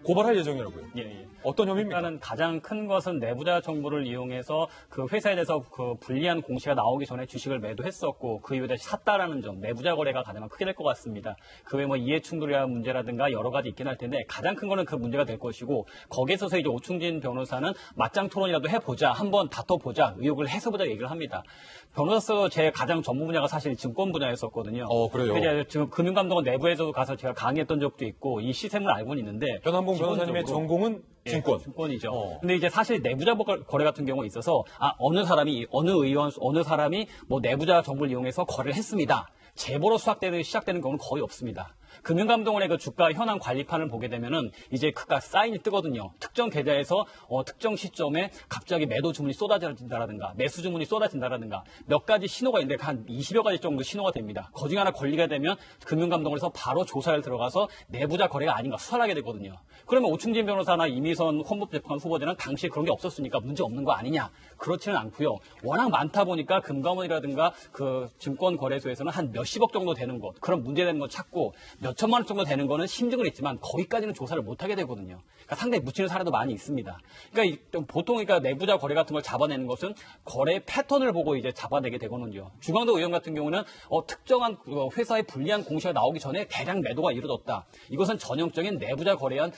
고발할 예정이라고요. 예. 어떤 혐의입니까? 일단은 가장 큰 것은 내부자 정보를 이용해서 그 회사에 대해서 그 불리한 공시가 나오기 전에 주식을 매도했었고 그 이후에 다시 샀다라는 점, 내부자 거래가 가장 크게 될 것 같습니다. 그 외에 뭐 이해 충돌이나 문제라든가 여러 가지 있긴 할 텐데 가장 큰 거는 그 문제가 될 것이고 거기에 있어서 이제 오충진 변호사는 맞짱 토론이라도 해보자, 한번 다퉈보자, 의혹을 해소보자 얘기를 합니다. 변호사서 제 가장 전문 분야가 사실 증권 분야였었거든요. 그래요? 이제 지금 금융감독원 내부에서도 가서 제가 강의했던 적도 있고 이 시스템을 알고는 있는데 변한봉 변호사님의 전공은 증권. 증권이죠. 근데 이제 사실 내부자 거래 같은 경우가 있어서 어느 사람이 뭐 내부자 정보를 이용해서 거래를 했습니다. 제보로 시작되는 경우는 거의 없습니다. 금융감독원의 그 주가 현황 관리판을 보게 되면은 이제 그가 사인이 뜨거든요. 특정 계좌에서 특정 시점에 갑자기 매도 주문이 쏟아진다라든가 매수 주문이 쏟아진다라든가 몇 가지 신호가 있는데 한 20여 가지 정도 신호가 됩니다. 거중 하나 걸리게 되면 금융감독원에서 바로 조사를 들어가서 내부자 거래가 아닌가 수사를 하게 되거든요. 그러면 오충진 변호사나 이미선 헌법재판 후보자는 당시에 그런 게 없었으니까 문제 없는 거 아니냐? 그렇지는 않고요. 워낙 많다 보니까 금감원이라든가 그 증권거래소에서는 한 몇십억 정도 되는 것, 그런 문제되는 거 찾고 몇 천만 원 정도 되는 거는 심증은 있지만 거기까지는 조사를 못 하게 되거든요. 그러니까 상당히 묻히는 사례도 많이 있습니다. 그러니까 보통 내부자 거래 같은 걸 잡아내는 것은 거래 패턴을 보고 이제 잡아내게 되거든요. 주광덕 의원 같은 경우는 특정한 회사의 불리한 공시가 나오기 전에 대량 매도가 이루어졌다. 이것은 전형적인 내부자 거래에 한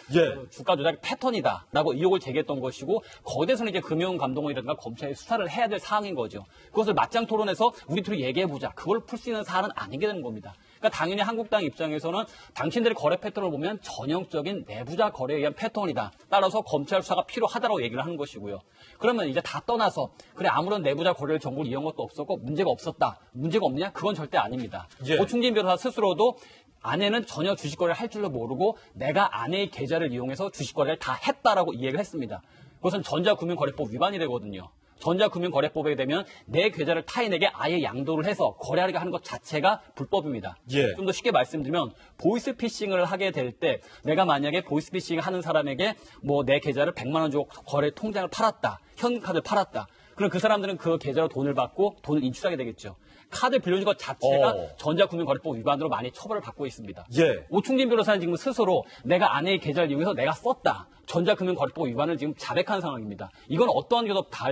주가 조작 패턴이다라고 의혹을 제기했던 것이고 거기에 대해서는 이제 금융감독원이라든가 검찰이 수사를 해야 될 사항인 거죠. 그것을 맞짱 토론해서 우리 둘이 얘기해보자. 그걸 풀 수 있는 사안은 아니게 되는 겁니다. 그러니까 당연히 한국당 입장에서는 당신들의 거래 패턴을 보면 전형적인 내부자 거래에 의한 패턴이다. 따라서 검찰 수사가 필요하다고 얘기를 하는 것이고요. 그러면 이제 다 떠나서 그래 아무런 내부자 거래를 정보를 이용한 것도 없었고 문제가 없었다. 문제가 없느냐? 그건 절대 아닙니다. 오충진 변호사 스스로도 아내는 전혀 주식 거래를 할 줄도 모르고 내가 아내의 계좌를 이용해서 주식 거래를 다 했다라고 이야기를 했습니다. 그것은 전자금융거래법 위반이 되거든요. 전자금융거래법에 되면 내 계좌를 타인에게 아예 양도를 해서 거래하게 하는 것 자체가 불법입니다. 좀 더 쉽게 말씀드리면 보이스피싱을 하게 될 때 내가 만약에 보이스피싱 하는 사람에게 뭐 내 계좌를 100만 원 주고 거래 통장을 팔았다. 현카드를 팔았다. 그럼 그 사람들은 그 계좌로 돈을 받고 돈을 인출하게 되겠죠. 카드 빌려준 것 자체가 전자금융거래법 위반으로 많이 처벌을 받고 있습니다. 오충진 변호사는 지금 스스로 내가 아내의 계좌를 이용해서 내가 썼다. 전자금융거래법 위반을 지금 자백한 상황입니다. 이건 어떠한 게도 다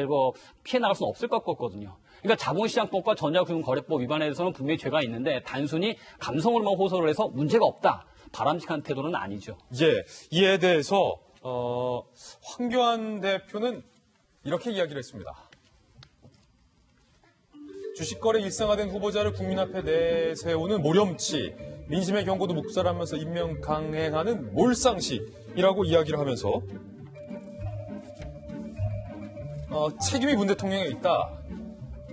피해 나갈 수는 없을 것 같거든요. 그러니까 자본시장법과 전자금융거래법 위반에 대해서는 분명히 죄가 있는데 단순히 감성으로만 호소를 해서 문제가 없다. 바람직한 태도는 아니죠. 이에 대해서 황교안 대표는 이렇게 이야기를 했습니다. 주식거래 일상화된 후보자를 국민 앞에 내세우는 모렴치, 민심의 경고도 묵살하면서 임명 강행하는 몰상식이라고 이야기를 하면서 책임이 문 대통령에 있다.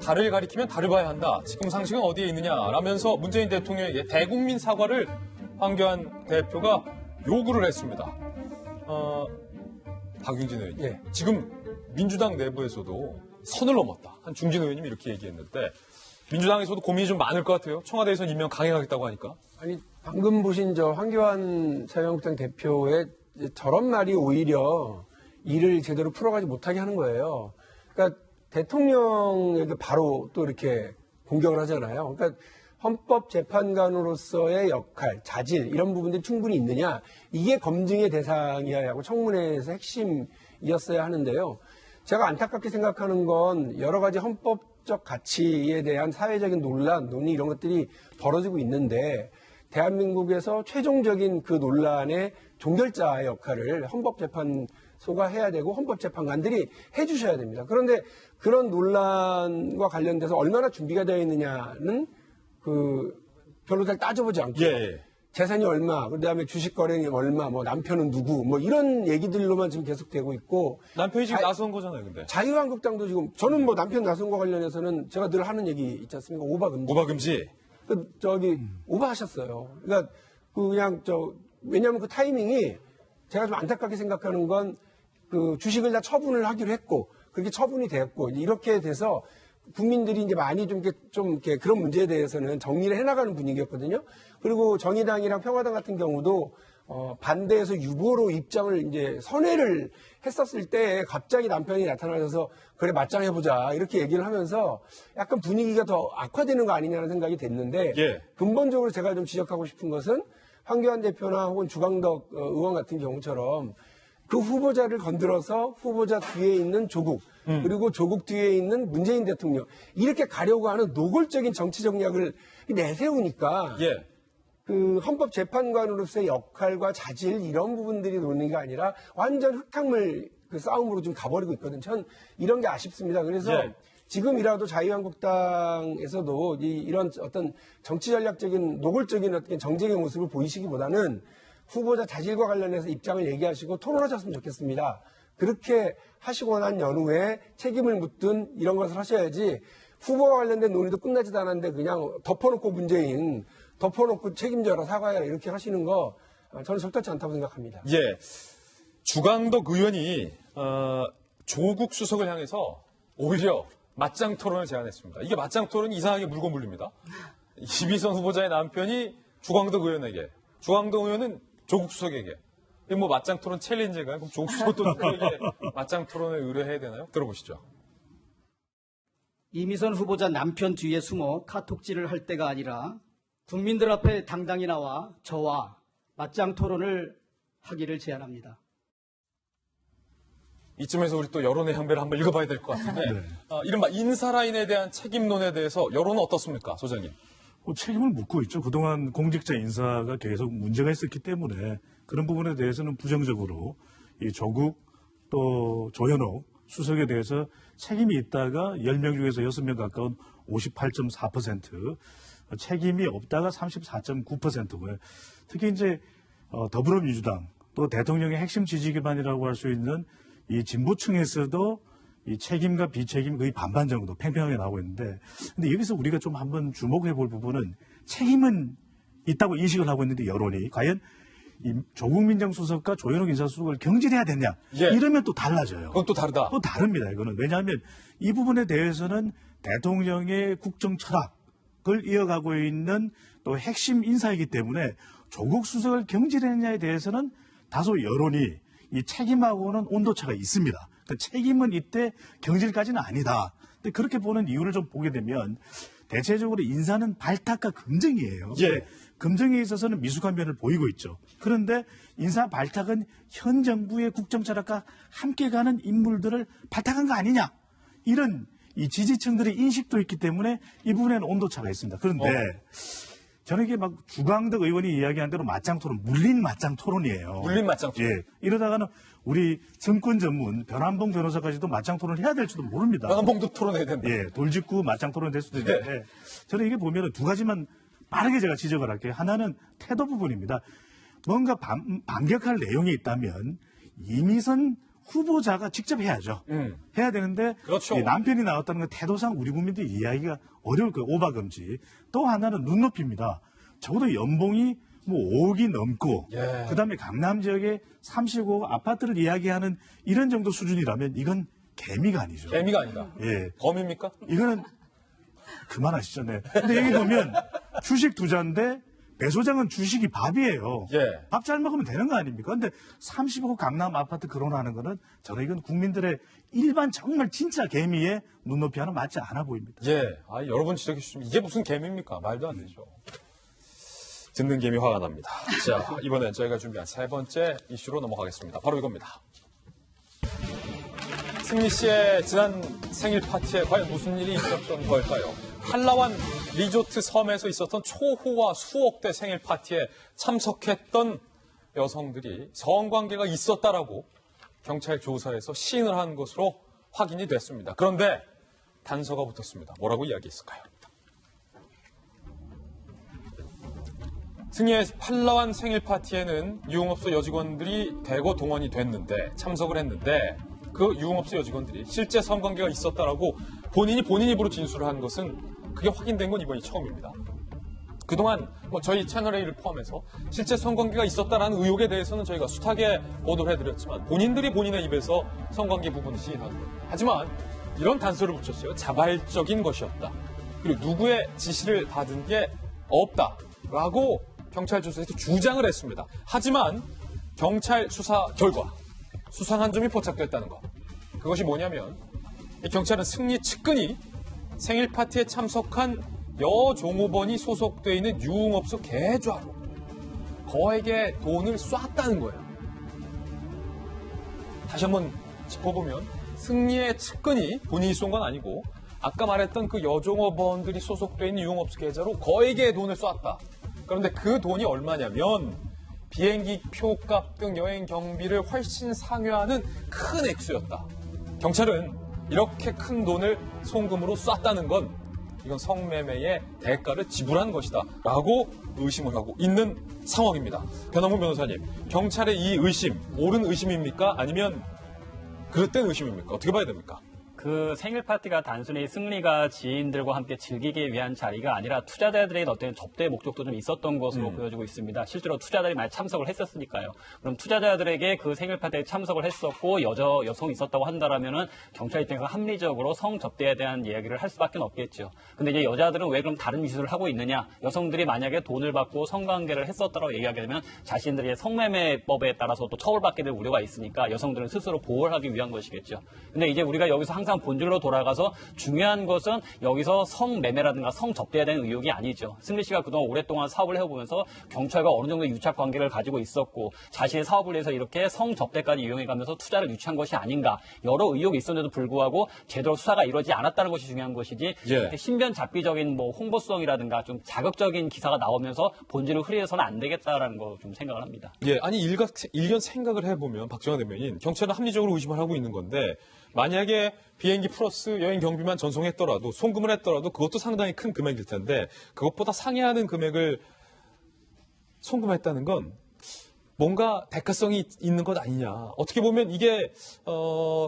달을 가리키면 달을 봐야 한다. 지금 상식은 어디에 있느냐 라면서 문재인 대통령에게 대국민 사과를 황교안 대표가 요구를 했습니다. 박윤진 의원님, 지금 민주당 내부에서도 선을 넘었다. 한 중진 의원님이 이렇게 얘기했는데 민주당에서도 고민이 좀 많을 것 같아요. 청와대에서는 임명 강행하겠다고 하니까. 아니 방금 보신 황교안 자유한국당 대표의 저런 말이 오히려 일을 제대로 풀어가지 못하게 하는 거예요. 그러니까 대통령에게 바로 또 이렇게 공격을 하잖아요. 그러니까 헌법재판관으로서의 역할, 자질 이런 부분들이 충분히 있느냐 이게 검증의 대상이어야 하고 청문회에서 핵심이었어야 하는데요. 제가 안타깝게 생각하는 건 여러 가지 헌법적 가치에 대한 사회적인 논란, 논의 이런 것들이 벌어지고 있는데 대한민국에서 최종적인 그 논란의 종결자의 역할을 헌법재판소가 소가해야 되고 헌법재판관들이 해주셔야 됩니다. 그런데 그런 논란과 관련돼서 얼마나 준비가 되어 있느냐는 그 변호사를 따져보지 않고 예. 재산이 얼마, 그다음에 주식 거래량이 얼마, 뭐 남편은 누구, 뭐 이런 얘기들로만 지금 계속되고 있고 남편이 지금 나선 거잖아요, 근데. 자유한국당도 지금 저는 뭐 남편 나선 거 관련해서는 제가 늘 하는 얘기 있지 않습니까? 오바금지. 오바금지. 오바하셨어요. 그러니까 그냥 왜냐하면 그 타이밍이 제가 좀 안타깝게 생각하는 건 그 주식을 다 처분을 하기로 했고 그렇게 처분이 됐고 이렇게 돼서 국민들이 이제 많이 좀 이렇게 그런 문제에 대해서는 정리를 해나가는 분위기였거든요. 그리고 정의당이랑 평화당 같은 경우도 반대해서 유보로 입장을 이제 선회를 했었을 때 갑자기 남편이 나타나셔서 그래 맞짱해보자 이렇게 얘기를 하면서 약간 분위기가 더 악화되는 거 아니냐는 생각이 됐는데 예. 근본적으로 제가 좀 지적하고 싶은 것은 황교안 대표나 혹은 주광덕 의원 같은 경우처럼 그 후보자를 건드려서 후보자 뒤에 있는 조국 그리고 조국 뒤에 있는 문재인 대통령 이렇게 가려고 하는 노골적인 정치 전략을 내세우니까 예. 그 헌법재판관으로서의 역할과 자질 이런 부분들이 논의가 아니라 완전 흙탕물 그 싸움으로 좀 가버리고 있거든요. 전 이런 게 아쉽습니다. 그래서 예. 지금이라도 자유한국당에서도 이런 어떤 정치 전략적인 노골적인 어떤 정쟁의 모습을 보이시기보다는 후보자 자질과 관련해서 입장을 얘기하시고 토론하셨으면 좋겠습니다. 그렇게 하시고 난 연후에 책임을 묻든 이런 것을 하셔야지 후보와 관련된 논의도 끝나지도 않았는데 그냥 덮어놓고 문재인 덮어놓고 책임져라 사과해라 이렇게 하시는 거 저는 적절치 않다고 생각합니다. 예. 주광덕 의원이 조국 수석을 향해서 오히려 맞짱 토론을 제안했습니다. 이게 맞짱 토론이 이상하게 물고 물립니다. 이미선 후보자의 남편이 주광덕 의원에게, 주광덕 의원은 조국 수석에게. 이게 뭐 맞짱 토론 챌린지인가요? 그럼 조국 수석도 누구에게 맞짱 토론을 의뢰해야 되나요? 들어보시죠. 이미선 후보자 남편 뒤에 숨어 카톡질을 할 때가 아니라 국민들 앞에 당당히 나와 저와 맞짱 토론을 하기를 제안합니다. 이쯤에서 우리 또 여론의 향배를 한번 읽어봐야 될 것 같은데 이른바 인사라인에 대한 책임론에 대해서 여론은 어떻습니까? 소장님. 책임을 묻고 있죠. 그동안 공직자 인사가 계속 문제가 있었기 때문에 그런 부분에 대해서는 부정적으로 이 조국 또 조현옥 수석에 대해서 책임이 있다가 10명 중에서 6명 가까운 58.4%, 책임이 없다가 34.9%고요. 특히 이제 더불어민주당 또 대통령의 핵심 지지 기반이라고 할 수 있는 이 진보층에서도 이 책임과 비책임이 거의 반반 정도 팽팽하게 나오고 있는데, 근데 여기서 우리가 좀 한번 주목해 볼 부분은 책임은 있다고 인식을 하고 있는데 여론이 과연 이 조국 민정수석과 조현옥 인사수석을 경질해야 되냐? 예. 이러면 또 달라져요. 그건 또 다르다. 또 다릅니다. 이거는 왜냐하면 이 부분에 대해서는 대통령의 국정 철학을 이어가고 있는 또 핵심 인사이기 때문에 조국 수석을 경질했냐에 대해서는 다소 여론이 이 책임하고는 온도차가 있습니다. 그 책임은 이때 경질까지는 아니다. 근데 그렇게 보는 이유를 좀 보게 되면 대체적으로 인사는 발탁과 검증이에요. 예. 검증에 있어서는 미숙한 면을 보이고 있죠. 그런데 인사 발탁은 현 정부의 국정 철학과 함께 가는 인물들을 발탁한 거 아니냐. 이런 이 지지층들의 인식도 있기 때문에 이 부분에는 온도차가 있습니다. 그런데 저는 이게 막 주광덕 의원이 이야기한 대로 맞짱 토론, 물린 맞짱 토론이에요. 물린 맞짱 토론. 예. 이러다가는 우리 정권 전문 변환봉 변호사까지도 맞짱 토론을 해야 될지도 모릅니다. 변환봉도 토론해야 된다. 예. 돌직구 맞짱 토론 될 수도 있는데 저는 이게 보면은 두 가지만 빠르게 제가 지적을 할게요. 하나는 태도 부분입니다. 뭔가 반격할 내용이 있다면 이미선 후보자가 직접 해야죠. 해야 되는데 그렇죠. 이 남편이 나왔다는 건 태도상 우리 국민들이 이해하기가 어려울 거예요. 오바금지. 또 하나는 눈높이입니다. 적어도 연봉이 뭐 5억이 넘고 예. 그다음에 강남 지역에 35억 아파트를 이야기하는 이런 정도 수준이라면 이건 개미가 아니죠. 개미가 아니다. 예. 범입니까? 이거는 그만하시죠. 네. 근데 여기 보면 주식 투자인데 배 소장은 주식이 밥이에요. 예. 밥 잘 먹으면 되는 거 아닙니까? 근데 35호 강남 아파트 거론하는 거는 저는 이건 국민들의 일반 정말 진짜 개미의 눈높이와는 맞지 않아 보입니다. 예. 여러분 지적해 주시면 이게 무슨 개미입니까? 말도 안 되죠. 듣는 개미 화가 납니다. 자, 이번엔 저희가 준비한 세 번째 이슈로 넘어가겠습니다. 바로 이겁니다. 승리 씨의 지난 생일 파티에 과연 무슨 일이 있었던 걸까요? 한라완 리조트 섬에서 있었던 초호화 수억대 생일 파티에 참석했던 여성들이 성관계가 있었다라고 경찰 조사에서 시인을 한 것으로 확인이 됐습니다. 그런데 단서가 붙었습니다. 뭐라고 이야기했을까요? 승리의 한라완 생일 파티에는 유흥업소 여직원들이 대거 동원이 됐는데, 참석을 했는데, 그 유흥업소 여직원들이 실제 성관계가 있었다라고 본인 입으로 진술을 한 것은 그게 확인된 건 이번이 처음입니다. 그동안 저희 채널A를 포함해서 실제 성관계가 있었다라는 의혹에 대해서는 저희가 숱하게 보도를 해드렸지만 본인들이 본인의 입에서 성관계 부분을 시인하는 거예요. 하지만 이런 단서를 붙였어요. 자발적인 것이었다. 그리고 누구의 지시를 받은 게 없다라고 경찰 조사에서 주장을 했습니다. 하지만 경찰 수사 결과 수상한 점이 포착됐다는 것. 그것이 뭐냐면 경찰은 승리 측근이 생일 파티에 참석한 여종업원이 소속되어 있는 유흥업소 계좌로 거액의 돈을 쐈다는 거예요. 다시 한번 짚어보면 승리의 측근이 본인이 쏜 건 아니고 아까 말했던 그 여종업원들이 소속되어 있는 유흥업소 계좌로 거액의 돈을 쐈다. 그런데 그 돈이 얼마냐면 비행기 표값 등 여행 경비를 훨씬 상회하는 큰 액수였다. 경찰은 이렇게 큰 돈을 송금으로 쐈다는 건 이건 성매매의 대가를 지불한 것이다 라고 의심을 하고 있는 상황입니다. 변함훈 변호사님, 경찰의 이 의심, 옳은 의심입니까? 아니면 그릇된 의심입니까? 어떻게 봐야 됩니까? 그 생일 파티가 단순히 승리가 지인들과 함께 즐기기 위한 자리가 아니라 투자자들의 어떤 접대 목적도 좀 있었던 것으로 보여지고 있습니다. 실제로 투자자들이 많이 참석을 했었으니까요. 그럼 투자자들에게 그 생일 파티에 참석을 했었고 여성이 있었다고 한다라면은 경찰 입장에서 합리적으로 성접대에 대한 이야기를 할 수밖에 없겠죠. 근데 이제 여자들은 왜 그럼 다른 미술을 하고 있느냐? 여성들이 만약에 돈을 받고 성관계를 했었다고 얘기하게 되면 자신들의 성매매법에 따라서 또 처벌받게 될 우려가 있으니까 여성들은 스스로 보호를 하기 위한 것이겠죠. 근데 이제 우리가 여기서 항상 본질로 돌아가서 중요한 것은 여기서 성매매라든가 성접대에 대한 의혹이 아니죠. 승리 씨가 그동안 오랫동안 사업을 해보면서 경찰과 어느 정도의 유착 관계를 가지고 있었고 자신의 사업을 위해서 이렇게 성접대까지 이용해가면서 투자를 유치한 것이 아닌가. 여러 의혹이 있었는데도 불구하고 제대로 수사가 이루어지지 않았다는 것이 중요한 것이지 예. 신변잡기적인 뭐 홍보성이라든가 좀 자극적인 기사가 나오면서 본질을 흐리해서는 안 되겠다라는 거 좀 생각을 합니다. 예, 아니 일견 생각을 해보면 박정환 대변인 경찰은 합리적으로 의심을 하고 있는 건데 만약에 비행기 플러스 여행 경비만 전송했더라도 송금을 했더라도 그것도 상당히 큰 금액일 텐데 그것보다 상회하는 금액을 송금했다는 건 뭔가 대가성이 있는 것 아니냐. 어떻게 보면 이게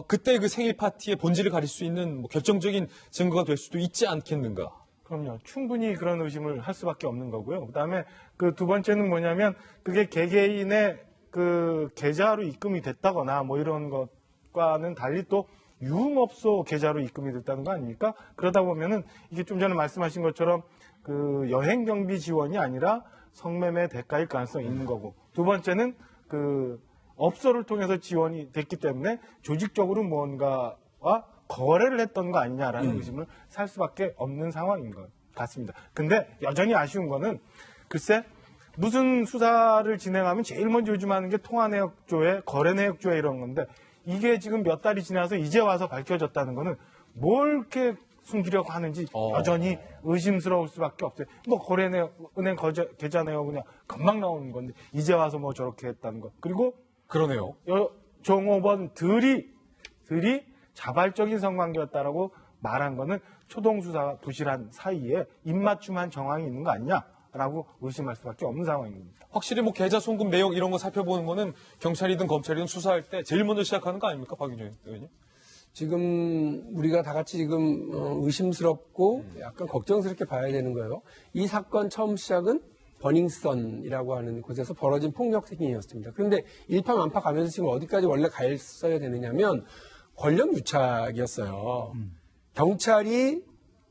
그때 그 생일 파티의 본질을 가릴 수 있는 뭐 결정적인 증거가 될 수도 있지 않겠는가. 그럼요. 충분히 그런 의심을 할 수밖에 없는 거고요. 그다음에 그 두 번째는 뭐냐면 그게 개개인의 그 계좌로 입금이 됐다거나 뭐 이런 것과는 달리 또 유흥업소 계좌로 입금이 됐다는 거 아닙니까? 그러다 보면은 이게 좀 전에 말씀하신 것처럼 그 여행 경비 지원이 아니라 성매매 대가일 가능성이 있는 거고 두 번째는 그 업소를 통해서 지원이 됐기 때문에 조직적으로 뭔가와 거래를 했던 거 아니냐라는 의심을 살 수밖에 없는 상황인 것 같습니다. 근데 여전히 아쉬운 거는 글쎄 무슨 수사를 진행하면 제일 먼저 요즘 하는 게 통화내역조회, 거래내역조회 이런 건데 이게 지금 몇 달이 지나서 이제 와서 밝혀졌다는 거는 뭘 이렇게 숨기려고 하는지 여전히 의심스러울 수밖에 없어요. 뭐 거래내역, 은행 계좌 내역 그냥 금방 나오는 건데 이제 와서 뭐 저렇게 했다는 것. 그리고 그러네요. 종업원들이 자발적인 성관계였다라고 말한 거는 초동수사가 부실한 사이에 입맞춤한 정황이 있는 거 아니냐라고 의심할 수밖에 없는 상황입니다. 확실히 뭐 계좌 송금 내역 이런 거 살펴보는 거는 경찰이든 검찰이든 수사할 때 제일 먼저 시작하는 거 아닙니까, 박윤정 의원님? 지금 우리가 다 같이 지금 의심스럽고 약간 걱정스럽게 봐야 되는 거예요. 이 사건 처음 시작은 버닝썬이라고 하는 곳에서 벌어진 폭력 행위였습니다. 그런데 일파만파 가면서 지금 어디까지 원래 갔어야 되느냐면 권력 유착이었어요. 경찰이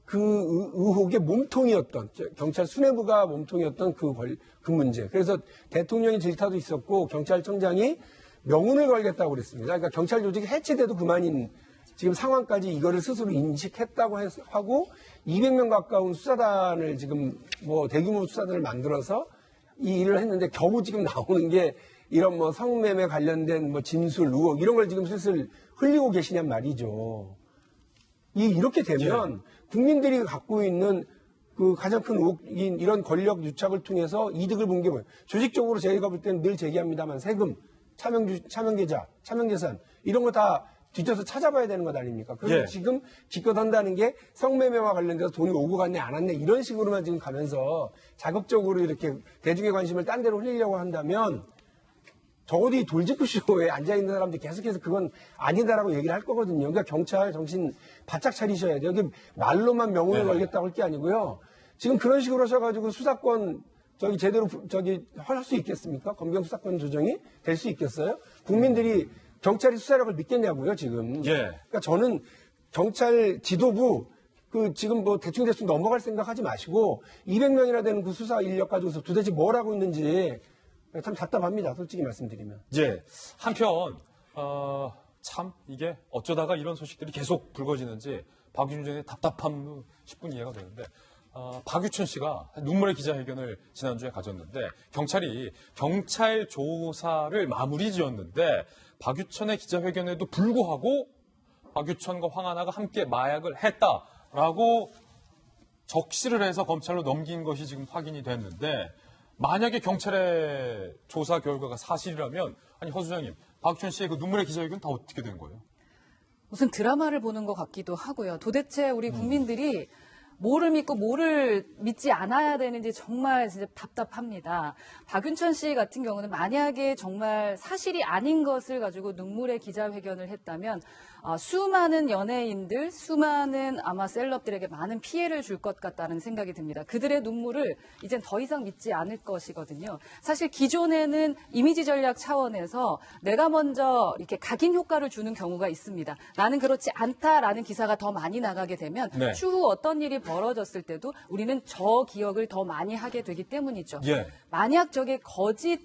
그 의혹의 몸통이었던, 경찰 수뇌부가 몸통이었던 그 문제. 그래서 대통령의 질타도 있었고 경찰청장이 명운을 걸겠다고 그랬습니다. 그러니까 경찰 조직이 해체돼도 그만인 지금 상황까지 이거를 스스로 인식했다고 하고 200명 가까운 수사단을 지금 뭐 대규모 수사단을 만들어서 이 일을 했는데 겨우 지금 나오는 게 이런 뭐 성매매 관련된 뭐 진술, 의혹 이런 걸 지금 슬슬 흘리고 계시냔 말이죠. 이렇게 되면 국민들이 갖고 있는 그 가장 큰 의혹인 이런 권력 유착을 통해서 이득을 본 게 뭐예요? 조직적으로 저희가 볼 때는 늘 제기합니다만 세금, 차명계좌, 차명재산 이런 거 다 뒤져서 찾아봐야 되는 것 아닙니까? 그래서 예. 지금 기껏 한다는 게 성매매와 관련돼서 돈이 오고 갔네 안 왔네 이런 식으로만 지금 가면서 자극적으로 이렇게 대중의 관심을 딴 데로 흘리려고 한다면 적어도 이 돌직구쇼에 앉아있는 사람들이 계속해서 그건 아니다라고 얘기를 할 거거든요. 그러니까 경찰 정신 바짝 차리셔야 돼요. 여기 말로만 명운을 걸겠다고 할 게 아니고요. 지금 그런 식으로 하셔가지고 수사권 제대로 할 수 있겠습니까? 검경 수사권 조정이 될 수 있겠어요? 국민들이 경찰이 수사력을 믿겠냐고요, 지금. 예. 그러니까 저는 경찰 지도부 지금 뭐 대충 넘어갈 생각하지 마시고 200명이나 되는 그 수사 인력 가지고서 도대체 뭘 하고 있는지 참 답답합니다, 솔직히 말씀드리면. 예. 한편 참 이게 어쩌다가 이런 소식들이 계속 불거지는지 박유준 전의 답답함도 10분 이해가 되는데 박유천 씨가 눈물의 기자회견을 지난주에 가졌는데 경찰이 경찰 조사를 마무리 지었는데 박유천의 기자회견에도 불구하고 박유천과 황하나가 함께 마약을 했다라고 적시를 해서 검찰로 넘긴 것이 지금 확인이 됐는데 만약에 경찰의 조사 결과가 사실이라면 아니 허 수장님 박유천 씨의 그 눈물의 기자회견 다 어떻게 된 거예요? 무슨 드라마를 보는 것 같기도 하고요. 도대체 우리 국민들이 뭐를 믿고 뭐를 믿지 않아야 되는지 정말 진짜 답답합니다. 박윤천 씨 같은 경우는 만약에 정말 사실이 아닌 것을 가지고 눈물의 기자회견을 했다면 수많은 연예인들, 수많은 아마 셀럽들에게 많은 피해를 줄 것 같다는 생각이 듭니다. 그들의 눈물을 이젠 더 이상 믿지 않을 것이거든요. 사실 기존에는 이미지 전략 차원에서 내가 먼저 이렇게 각인 효과를 주는 경우가 있습니다. 나는 그렇지 않다라는 기사가 더 많이 나가게 되면 네. 추후 어떤 일이 벌어졌을 때도 우리는 저 기억을 더 많이 하게 되기 때문이죠. 예. 만약 저게 거짓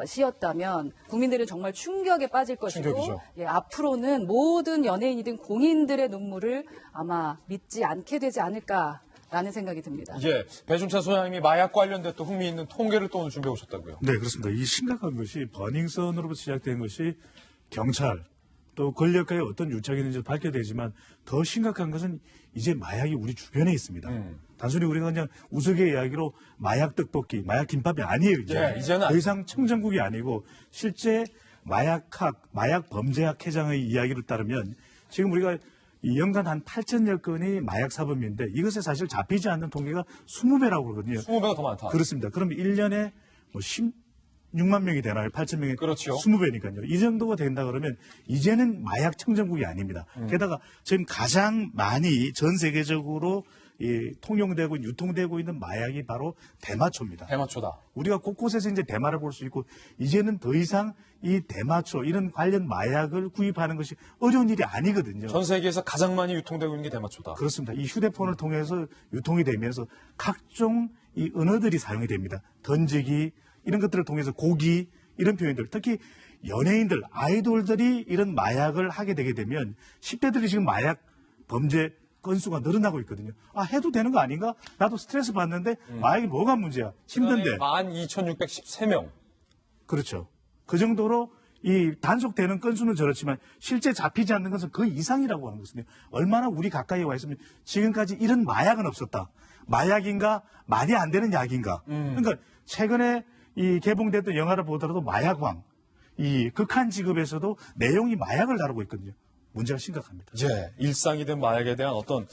시였다면 국민들은 정말 충격에 빠질 것이고 충격이죠. 예, 앞으로는 모든 연예인이든 공인들의 눈물을 아마 믿지 않게 되지 않을까라는 생각이 듭니다. 예. 배준찬 소장님이 마약 관련된 또 흥미있는 통계를 또 오늘 준비해 오셨다고요. 네, 그렇습니다. 이 심각한 것이 버닝썬으로부터 시작된 것이 경찰 또 권력가의 어떤 유착이 있는지 밝혀되지만 더 심각한 것은 이제 마약이 우리 주변에 있습니다. 단순히 우리가 그냥 우스개 이야기로 마약 떡볶이, 마약 김밥이 아니에요. 이제. 예, 이제는 더 이상 청정국이 아니고 실제 마약학, 마약 범죄학 회장의 이야기를 따르면 지금 우리가 이 연간 한 8천여 건이 마약 사범인데 이것에 사실 잡히지 않는 통계가 20배라고 그러거든요. 20배가 더 많다. 그렇습니다. 그럼 1년에 뭐 16만 명이 되나요? 8천 명이 그렇죠. 20배니까요. 이 정도가 된다 그러면 이제는 마약 청정국이 아닙니다. 게다가 지금 가장 많이 전 세계적으로 통용되고 유통되고 있는 마약이 바로 대마초입니다. 대마초다. 우리가 곳곳에서 이제 대마를 볼 수 있고 이제는 더 이상 이 대마초 이런 관련 마약을 구입하는 것이 어려운 일이 아니거든요. 전 세계에서 가장 많이 유통되고 있는 게 대마초다. 그렇습니다. 이 휴대폰을 통해서 유통이 되면서 각종 이 언어들이 사용이 됩니다. 던지기 이런 것들을 통해서 고기 이런 표현들 특히 연예인들 아이돌들이 이런 마약을 하게 되게 되면 10대들이 지금 마약 범죄 건수가 늘어나고 있거든요. 아 해도 되는 거 아닌가? 나도 스트레스 받는데 마약이 뭐가 문제야? 힘든데. 12,613명. 그렇죠. 그 정도로 이 단속되는 건수는 저렇지만 실제 잡히지 않는 것은 그 이상이라고 하는 것은요. 얼마나 우리 가까이에 와 있으면 지금까지 이런 마약은 없었다. 마약인가 말이 안 되는 약인가. 그러니까 최근에 이 개봉됐던 영화를 보더라도 마약왕, 이 극한 직업에서도 내용이 마약을 다루고 있거든요. 문제가 심각합니다. 예, 일상이 된 마약에 대한 어떤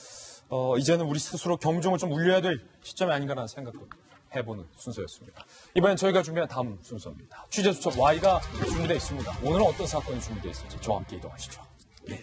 이제는 우리 스스로 경종을 좀 울려야 될 시점이 아닌가라는 생각도 해보는 순서였습니다. 이번엔 저희가 준비한 다음 순서입니다. 취재 수첩 Y가 준비되어 있습니다. 오늘은 어떤 사건이 준비되어 있을지 저와 함께 이동하시죠. 네.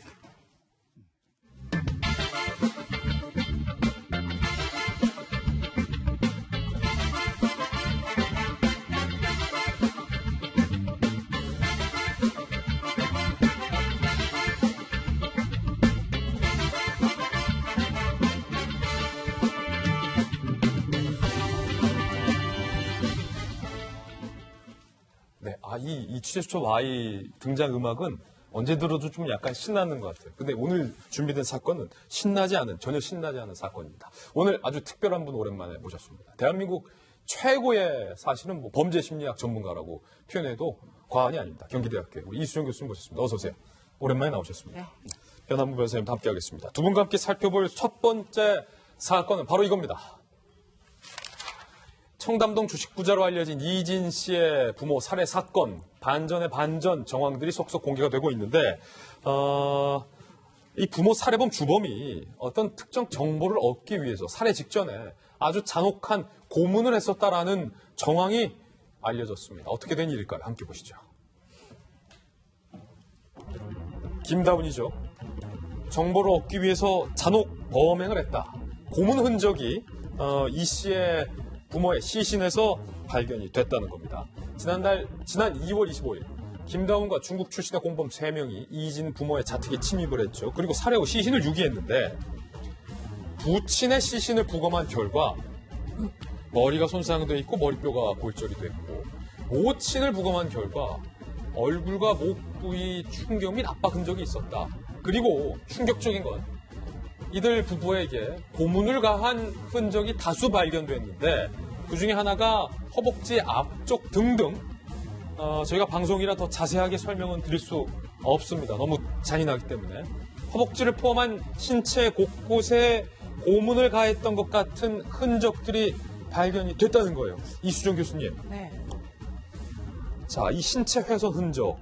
네, 이 취재수첩 Y 등장 음악은 언제 들어도 좀 약간 신나는 것 같아요. 근데 오늘 준비된 사건은 전혀 신나지 않은 사건입니다. 오늘 아주 특별한 분 오랜만에 모셨습니다. 대한민국 최고의 사실은 뭐 범죄 심리학 전문가라고 표현해도 과언이 아닙니다. 경기대학교 우리 이수정 교수님 모셨습니다. 어서 오세요. 오랜만에 나오셨습니다. 네. 변한무 변호사님도 함께 하겠습니다. 두 분과 함께 살펴볼 첫 번째 사건은 바로 이겁니다. 청담동 주식부자로 알려진 이진 씨의 부모 살해 사건. 반전의 반전 정황들이 속속 공개가 되고 있는데 이 부모 살해범 주범이 어떤 특정 정보를 얻기 위해서 살해 직전에 아주 잔혹한 고문을 했었다라는 정황이 알려졌습니다. 어떻게 된 일일까요? 함께 보시죠. 김다운이죠. 정보를 얻기 위해서 잔혹 범행을 했다. 고문 흔적이 이 씨의 부모의 시신에서 발견이 됐다는 겁니다. 지난 2월 25일 김다운과 중국 출신의 공범 3명이 이진 부모의 자택에 침입을 했죠. 그리고 살해 후 시신을 유기했는데 부친의 시신을 부검한 결과 머리가 손상돼 있고 머리뼈가 골절이 됐고 모친을 부검한 결과 얼굴과 목 부위 충격 및 압박 흔적이 있었다. 그리고 충격적인 건 이들 부부에게 고문을 가한 흔적이 다수 발견됐는데 그중에 하나가 허벅지 앞쪽 등등 저희가 방송이라 더 자세하게 설명은 드릴 수 없습니다. 너무 잔인하기 때문에 허벅지를 포함한 신체 곳곳에 고문을 가했던 것 같은 흔적들이 발견이 됐다는 거예요. 이수정 교수님. 네. 자, 이 신체 훼손 흔적,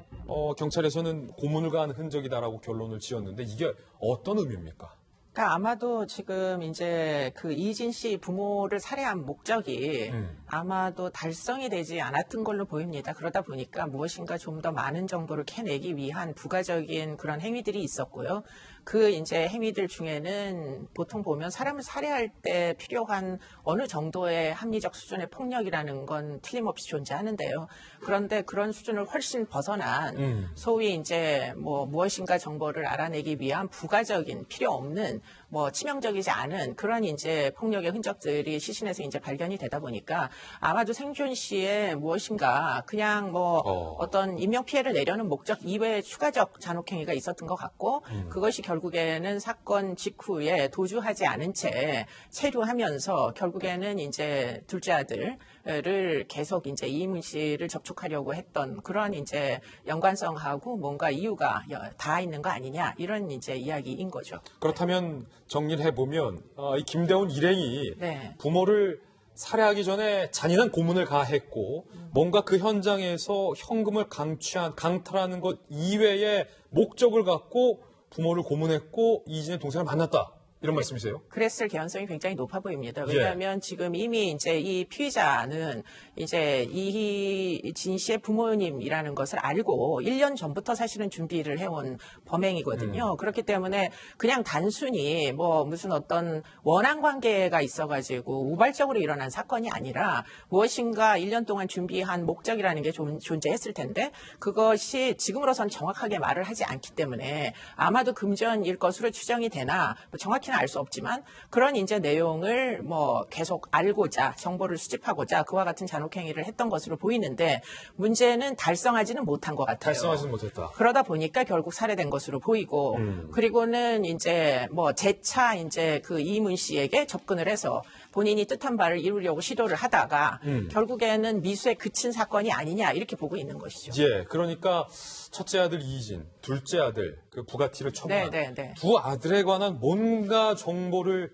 경찰에서는 고문을 가한 흔적이다라고 결론을 지었는데 이게 어떤 의미입니까? 그러니까 아마도 지금 이제 그 이진 씨 부모를 살해한 목적이 아마도 달성이 되지 않았던 걸로 보입니다. 그러다 보니까 무엇인가 좀 더 많은 정보를 캐내기 위한 부가적인 그런 행위들이 있었고요. 그 이제 행위들 중에는 보통 보면 사람을 살해할 때 필요한 어느 정도의 합리적 수준의 폭력이라는 건 틀림없이 존재하는데요. 그런데 그런 수준을 훨씬 벗어난 소위 이제 뭐 무엇인가 정보를 알아내기 위한 부가적인 필요 없는 뭐 치명적이지 않은 그런 이제 폭력의 흔적들이 시신에서 이제 발견이 되다 보니까 아마도 생존 씨의 무엇인가 그냥 뭐 어떤 인명 피해를 내려는 목적 이외의 추가적 잔혹행위가 있었던 것 같고 그것이 결국에는 사건 직후에 도주하지 않은 채 체류하면서 결국에는 이제 둘째 아들을 계속 이제 이문 씨를 접촉하려고 했던 그런 이제 연관성하고 뭔가 이유가 다 있는 거 아니냐 이런 이제 이야기인 거죠. 그렇다면 정리를 해보면 이 김대훈 일행이 네. 부모를 살해하기 전에 잔인한 고문을 가했고 뭔가 그 현장에서 현금을 강탈하는 것 이외의 목적을 갖고 부모를 고문했고 이진의 동생을 만났다. 이런 말씀이세요? 그랬을 개연성이 굉장히 높아 보입니다. 왜냐하면 지금 이미 이제 이 피의자는 이제 이진 씨의 부모님이라는 것을 알고 1년 전부터 사실은 준비를 해온 범행이거든요. 그렇기 때문에 그냥 단순히 뭐 무슨 어떤 원한 관계가 있어가지고 우발적으로 일어난 사건이 아니라 무엇인가 1년 동안 준비한 목적이라는 게 존재했을 텐데 그것이 지금으로선 정확하게 말을 하지 않기 때문에 아마도 금전일 것으로 추정이 되나 정확히 알 수 없지만 그런 이제 내용을 뭐 계속 알고자 정보를 수집하고자 그와 같은 잔혹행위를 했던 것으로 보이는데 문제는 달성하지는 못한 것 같아요. 달성하지는 못했다. 그러다 보니까 결국 살해된 것으로 보이고 그리고는 이제 뭐 재차 이제 그 이문 씨에게 접근을 해서 본인이 뜻한 바를 이루려고 시도를 하다가 결국에는 미수에 그친 사건이 아니냐 이렇게 보고 있는 것이죠. 예, 그러니까 첫째 아들 이진, 둘째 아들 그 부가티를 처분한 네. 두 아들에 관한 뭔가 정보를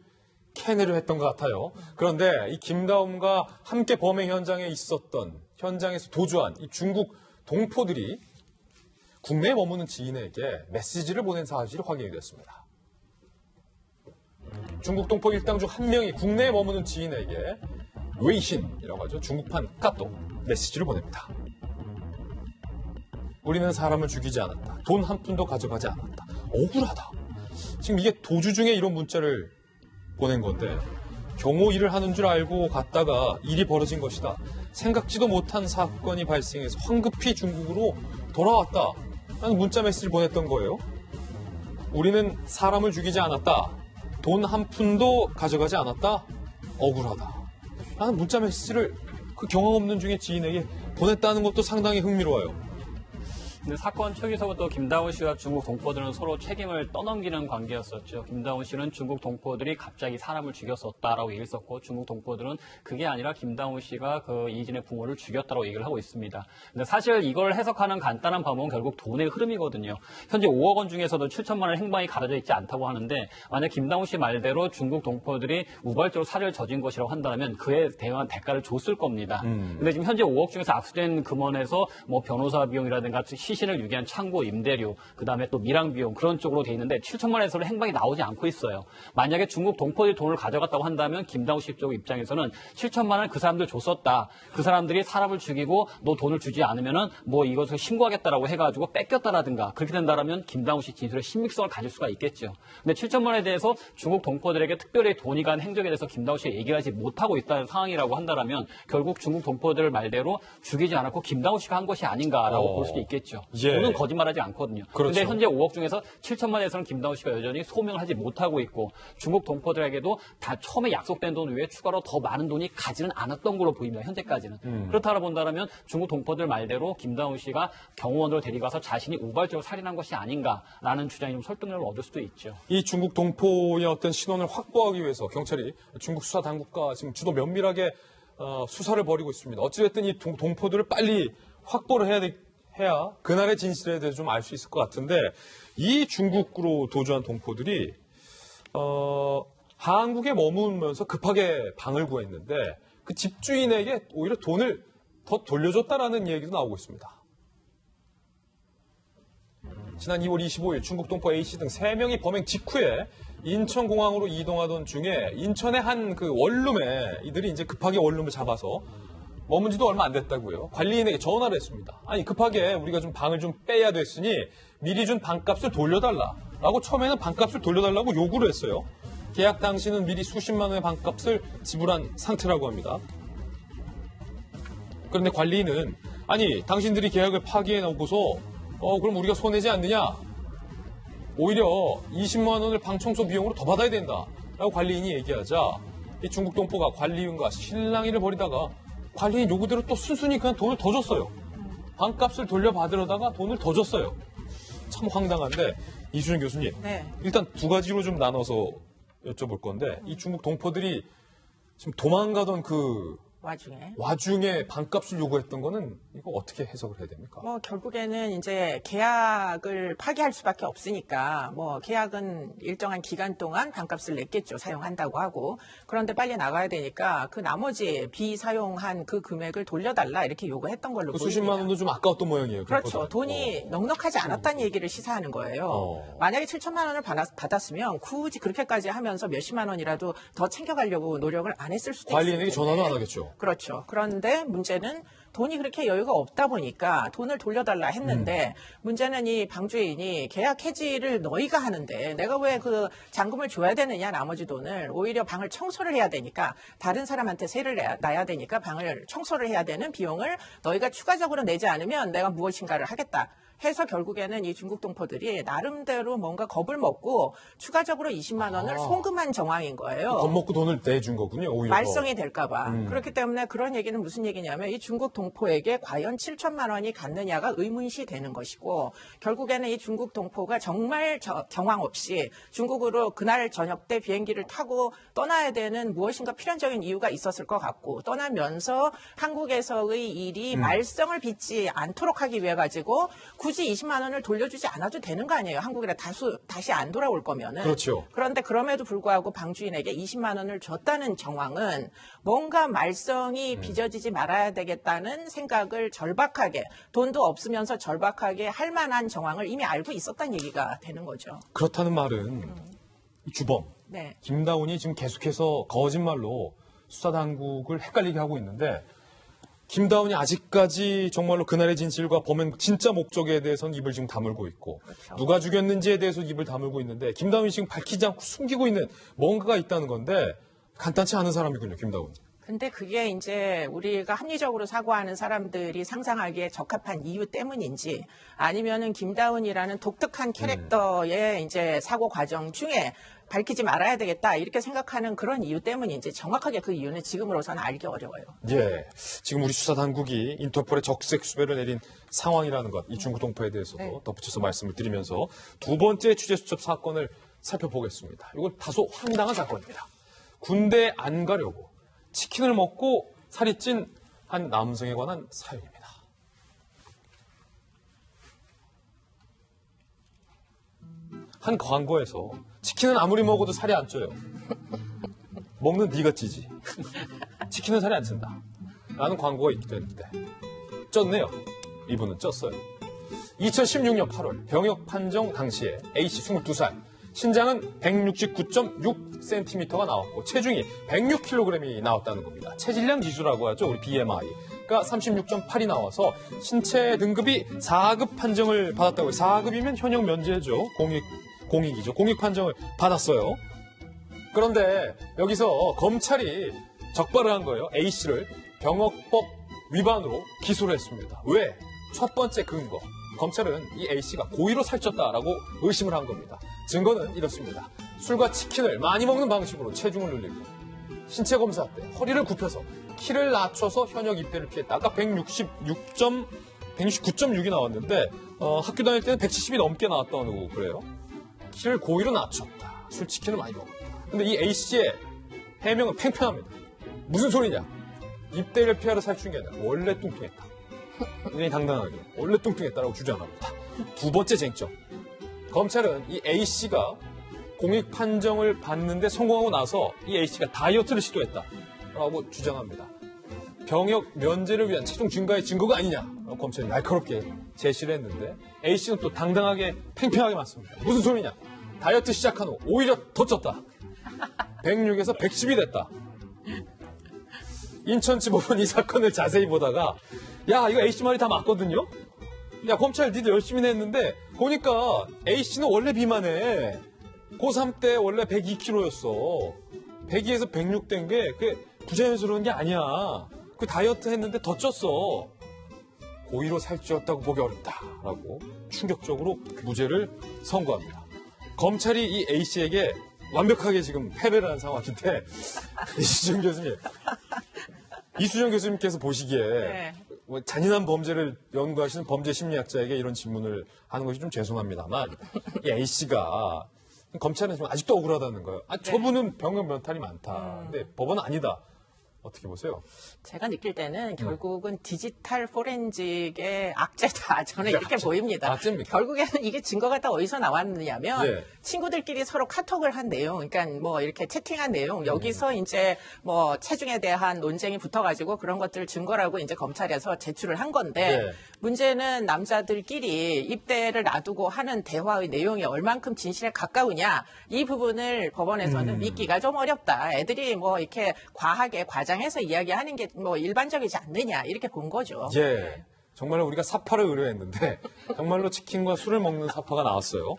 캐내려 했던 것 같아요. 그런데 이 김다움과 함께 범행 현장에 있었던 현장에서 도주한 이 중국 동포들이 국내에 머무는 지인에게 메시지를 보낸 사실이 확인이 됐습니다. 중국 동포 일당 중 한 명이 국내에 머무는 지인에게 웨이신이라고 하죠. 중국판 카톡 메시지를 보냅니다. 우리는 사람을 죽이지 않았다. 돈 한 푼도 가져가지 않았다. 억울하다. 지금 이게 도주 중에 이런 문자를 보낸 건데 경호 일을 하는 줄 알고 갔다가 일이 벌어진 것이다. 생각지도 못한 사건이 발생해서 황급히 중국으로 돌아왔다. 라는 문자 메시지를 보냈던 거예요. 우리는 사람을 죽이지 않았다. 돈 한 푼도 가져가지 않았다. 억울하다. 라는 문자 메시지를 그 경험 없는 중에 지인에게 보냈다는 것도 상당히 흥미로워요. 근데 사건 초기서부터 김다운 씨와 중국 동포들은 서로 책임을 떠넘기는 관계였었죠. 김다운 씨는 중국 동포들이 갑자기 사람을 죽였었다라고 얘기를 했었고, 중국 동포들은 그게 아니라 김다운 씨가 그 이진의 부모를 죽였다고 얘기를 하고 있습니다. 근데 사실 이걸 해석하는 간단한 방법은 결국 돈의 흐름이거든요. 현재 5억 원 중에서도 7천만 원 행방이 가려져 있지 않다고 하는데, 만약 김다운 씨 말대로 중국 동포들이 우발적으로 살해를 저진 것이라고 한다면 그에 대한 대가를 줬을 겁니다. 근데 지금 현재 5억 중에서 압수된 금원에서 뭐 변호사 비용이라든가 시신을 유기한 창고 임대료, 그다음에 또 밀항 비용 그런 쪽으로 돼 있는데 7천만 원에서는 행방이 나오지 않고 있어요. 만약에 중국 동포들이 돈을 가져갔다고 한다면 김다운 씨 쪽 입장에서는 7천만 원 그 사람들 줬었다. 그 사람들이 사람을 죽이고 너 돈을 주지 않으면은 뭐 이것을 신고하겠다라고 해가지고 뺏겼다라든가 그렇게 된다라면 김다운 씨 진술의 신빙성을 가질 수가 있겠죠. 근데 7천만 원에 대해서 중국 동포들에게 특별히 돈이 간 행적에 대해서 김다운 씨가 얘기를 하지 못하고 있다는 상황이라고 한다라면 결국 중국 동포들 말대로 죽이지 않았고 김다운 씨가 한 것이 아닌가라고 볼 수도 있겠죠. 예. 돈은 거짓말하지 않거든요. 그렇죠. 그런데 현재 5억 중에서 7천만 원에서는 김다운 씨가 여전히 소명을 하지 못하고 있고 중국 동포들에게도 다 처음에 약속된 돈 외에 추가로 더 많은 돈이 가지는 않았던 걸로 보입니다. 현재까지는. 그렇다고 본다면 중국 동포들 말대로 김다운 씨가 경호원으로 데려가서 자신이 우발적으로 살인한 것이 아닌가라는 주장이 좀 설득력을 얻을 수도 있죠. 이 중국 동포의 어떤 신원을 확보하기 위해서 경찰이 중국 수사 당국과 지금 주도 면밀하게 수사를 벌이고 있습니다. 어찌됐든 이 동포들을 빨리 확보를 해야 그날의 진실에 대해서 좀 알 수 있을 것 같은데 이 중국으로 도주한 동포들이 한국에 머무면서 급하게 방을 구했는데 그 집주인에게 오히려 돈을 더 돌려줬다라는 얘기도 나오고 있습니다. 지난 2월 25일 중국 동포 A씨 등 3명이 범행 직후에 인천공항으로 이동하던 중에 인천의 한 그 원룸에 이들이 이제 급하게 원룸을 잡아서 머문 지도 얼마 안 됐다고요. 관리인에게 전화를 했습니다. 아니 급하게 우리가 좀 방을 좀 빼야 됐으니 미리 준 방값을 돌려달라라고 처음에는 방값을 돌려달라고 요구를 했어요. 계약 당시는 미리 수십만 원의 방값을 지불한 상태라고 합니다. 그런데 관리인은 아니 당신들이 계약을 파기해 놓고서 그럼 우리가 손해지 않느냐? 오히려 20만 원을 방 청소 비용으로 더 받아야 된다라고 관리인이 얘기하자 이 중국 동포가 관리인과 실랑이를 벌이다가 관리인 요구대로 또 순순히 그냥 돈을 더 줬어요. 방값을 돌려받으려다가 돈을 더 줬어요. 참 황당한데 이수정 교수님, 네. 일단 두 가지로 좀 나눠서 여쭤볼 건데 이 중국 동포들이 지금 도망가던 그 와중에 방값을 요구했던 거는 이거 어떻게 해석을 해야 됩니까? 뭐 결국에는 이제 계약을 파기할 수밖에 없으니까 뭐 계약은 일정한 기간 동안 방값을 냈겠죠. 사용한다고 하고. 그런데 빨리 나가야 되니까 그 나머지 비사용한 그 금액을 돌려달라 이렇게 요구했던 걸로 그 보입니다. 수십만 원도 좀 아까웠던 모양이에요. 그렇죠. 그것보다. 돈이 넉넉하지 않았다는 얘기를 시사하는 거예요. 만약에 7천만 원을 받았으면 굳이 그렇게까지 하면서 몇십만 원이라도 더 챙겨가려고 노력을 안 했을 수도 있어요. 관리인에게 전화도 안 하겠죠. 그렇죠. 그런데 문제는 돈이 그렇게 여유가 없다 보니까 돈을 돌려달라 했는데 문제는 이 방주인이 계약 해지를 너희가 하는데 내가 왜 그 잔금을 줘야 되느냐 나머지 돈을 오히려 방을 청소를 해야 되니까 다른 사람한테 세를 놔야 되니까 방을 청소를 해야 되는 비용을 너희가 추가적으로 내지 않으면 내가 무엇인가를 하겠다. 해서 결국에는 이 중국 동포들이 나름대로 뭔가 겁을 먹고 추가적으로 20만 원을 송금한 정황인 거예요. 겁먹고 돈을 내준 거군요. 오히려 말썽이 될까 봐. 그렇기 때문에 그런 얘기는 무슨 얘기냐면 이 중국 동포에게 과연 7천만 원이 갔느냐가 의문시 되는 것이고 결국에는 이 중국 동포가 정말 경황 없이 중국으로 그날 저녁 때 비행기를 타고 떠나야 되는 무엇인가 필연적인 이유가 있었을 것 같고 떠나면서 한국에서의 일이 말썽을 빚지 않도록 하기 위해 가지고 굳이 20만 원을 돌려주지 않아도 되는 거 아니에요. 한국에 다시 안 돌아올 거면은. 그렇죠. 그런데 그럼에도 불구하고 방주인에게 20만 원을 줬다는 정황은 뭔가 말썽이 빚어지지 말아야 되겠다는 생각을 절박하게 돈도 없으면서 절박하게 할 만한 정황을 이미 알고 있었다는 얘기가 되는 거죠. 그렇다는 말은 이 주범 네. 김다운이 지금 계속해서 거짓말로 수사당국을 헷갈리게 하고 있는데 김다운이 아직까지 정말로 그날의 진실과 범행 진짜 목적에 대해서는 입을 지금 다물고 있고 그렇죠. 누가 죽였는지에 대해서 입을 다물고 있는데 김다운이 지금 밝히지 않고 숨기고 있는 뭔가가 있다는 건데 간단치 않은 사람이군요, 김다운. 근데 그게 이제 우리가 합리적으로 사고하는 사람들이 상상하기에 적합한 이유 때문인지 아니면은 김다운이라는 독특한 캐릭터의 이제 사고 과정 중에 밝히지 말아야 되겠다 이렇게 생각하는 그런 이유 때문인지 정확하게 그 이유는 지금으로서는 알기 어려워요. 예, 지금 우리 수사 당국이 인터폴에 적색 수배를 내린 상황이라는 것, 이 중국 동포에 대해서도 덧붙여서 말씀을 드리면서 두 번째 취재 수첩 사건을 살펴보겠습니다. 이건 다소 황당한 사건입니다. 군대 안 가려고 치킨을 먹고 살이 찐 한 남성에 관한 사연입니다. 한 광고에서 치킨은 아무리 먹어도 살이 안 쪄요. 먹는 네가 찌지. 치킨은 살이 안 찐다. 라는 광고가 있기도 했는데 쪘네요. 이분은 쪘어요. 2016년 8월 병역 판정 당시에 A씨 22살 신장은 169.6cm가 나왔고 체중이 106kg이 나왔다는 겁니다. 체질량 지수라고 하죠. 우리 BMI가 36.8이 나와서 신체 등급이 4급 판정을 받았다고 해요. 4급이면 현역 면제죠. 공익이죠. 공익 판정을 받았어요. 그런데 여기서 검찰이 적발을 한 거예요. A씨를 병역법 위반으로 기소를 했습니다. 왜? 첫 번째 근거. 검찰은 이 A씨가 고의로 살쪘다라고 의심을 한 겁니다. 증거는 이렇습니다. 술과 치킨을 많이 먹는 방식으로 체중을 늘리고 신체 검사 때 허리를 굽혀서 키를 낮춰서 현역 입대를 피했다. 아까 169.6이 나왔는데 학교 다닐 때는 170이 넘게 나왔다고 그래요. 키를 고의로 낮췄다. 술, 치킨을 많이 먹었다. 근데 이 A씨의 해명은 팽팽합니다. 무슨 소리냐? 입대를 피하러 살찐 게 아니라 원래 뚱뚱했다. 굉장히 당당하게 원래 뚱뚱했다라고 주장합니다. 두 번째 쟁점. 검찰은 이 A씨가 공익 판정을 받는데 성공하고 나서 이 A씨가 다이어트를 시도했다라고 주장합니다. 병역 면제를 위한 체중 증가의 증거가 아니냐라고 검찰이 날카롭게 제시를 했는데 A씨는 또 당당하게 팽팽하게 맞습니다. 무슨 소리냐? 다이어트 시작한 후 오히려 더 쪘다. 106에서 110이 됐다. 인천지법은 이 사건을 자세히 보다가 야 이거 A씨 말이 다 맞거든요. 야 검찰 니들 열심히 냈는데 보니까 A씨는 원래 비만해. 고3 때 원래 102kg였어. 102에서 106 된 게 그게 부자연스러운 게 아니야. 그 다이어트 했는데 더 쪘어. 고의로 살찌웠다고 보기 어렵다라고 충격적으로 무죄를 선고합니다. 검찰이 이 A씨에게 완벽하게 지금 패배를 한 상황인데 이수정 교수님께서 보시기에 뭐 잔인한 범죄를 연구하시는 범죄 심리학자에게 이런 질문을 하는 것이 좀 죄송합니다만 이 A씨가 검찰은 지금 아직도 억울하다는 거예요. 저분은 병역 면탈이 많다. 근데 법원은 아니다. 어떻게 보세요? 제가 느낄 때는 결국은 디지털 포렌직의 악재다. 저는 이렇게 악재. 보입니다. 악재입니까? 결국에는 이게 증거가 다 어디서 나왔느냐면 친구들끼리 서로 카톡을 한 내용, 그러니까 뭐 이렇게 채팅한 내용, 여기서 이제 뭐 체중에 대한 논쟁이 붙어가지고 그런 것들을 증거라고 이제 검찰에서 제출을 한 건데 문제는 남자들끼리 입대를 놔두고 하는 대화의 내용이 얼만큼 진실에 가까우냐 이 부분을 법원에서는 믿기가 좀 어렵다. 애들이 뭐 이렇게 과하게 과장해서 이야기하는 게 뭐 일반적이지 않느냐 이렇게 본 거죠. 예. 정말로 우리가 사파를 의뢰했는데 정말로 치킨과 술을 먹는 사파가 나왔어요.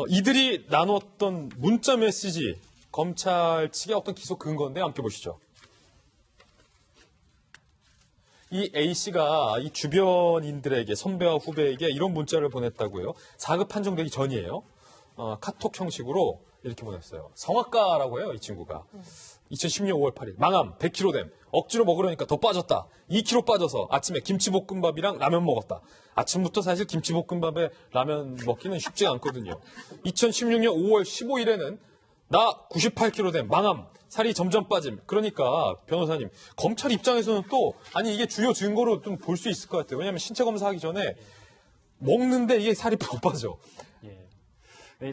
이들이 나눴던 문자 메시지 검찰 측의 어떤 기소 근거인데 함께 보시죠. 이 A씨가 이 주변인들에게 선배와 후배에게 이런 문자를 보냈다고요. 4급 판정되기 전이에요. 카톡 형식으로 이렇게 보냈어요. 성악가라고 해요, 이 친구가. 2016년 5월 8일. 망함, 100kg 됨. 억지로 먹으려니까 더 빠졌다. 2kg 빠져서 아침에 김치볶음밥이랑 라면 먹었다. 아침부터 사실 김치볶음밥에 라면 먹기는 쉽지가 않거든요. 2016년 5월 15일에는 나 98kg 됨. 망함. 살이 점점 빠짐. 그러니까 변호사님, 검찰 입장에서는 또 아니 이게 주요 증거로 좀 볼 수 있을 것 같아요. 왜냐하면 신체 검사하기 전에 먹는데 이게 살이 더 빠져.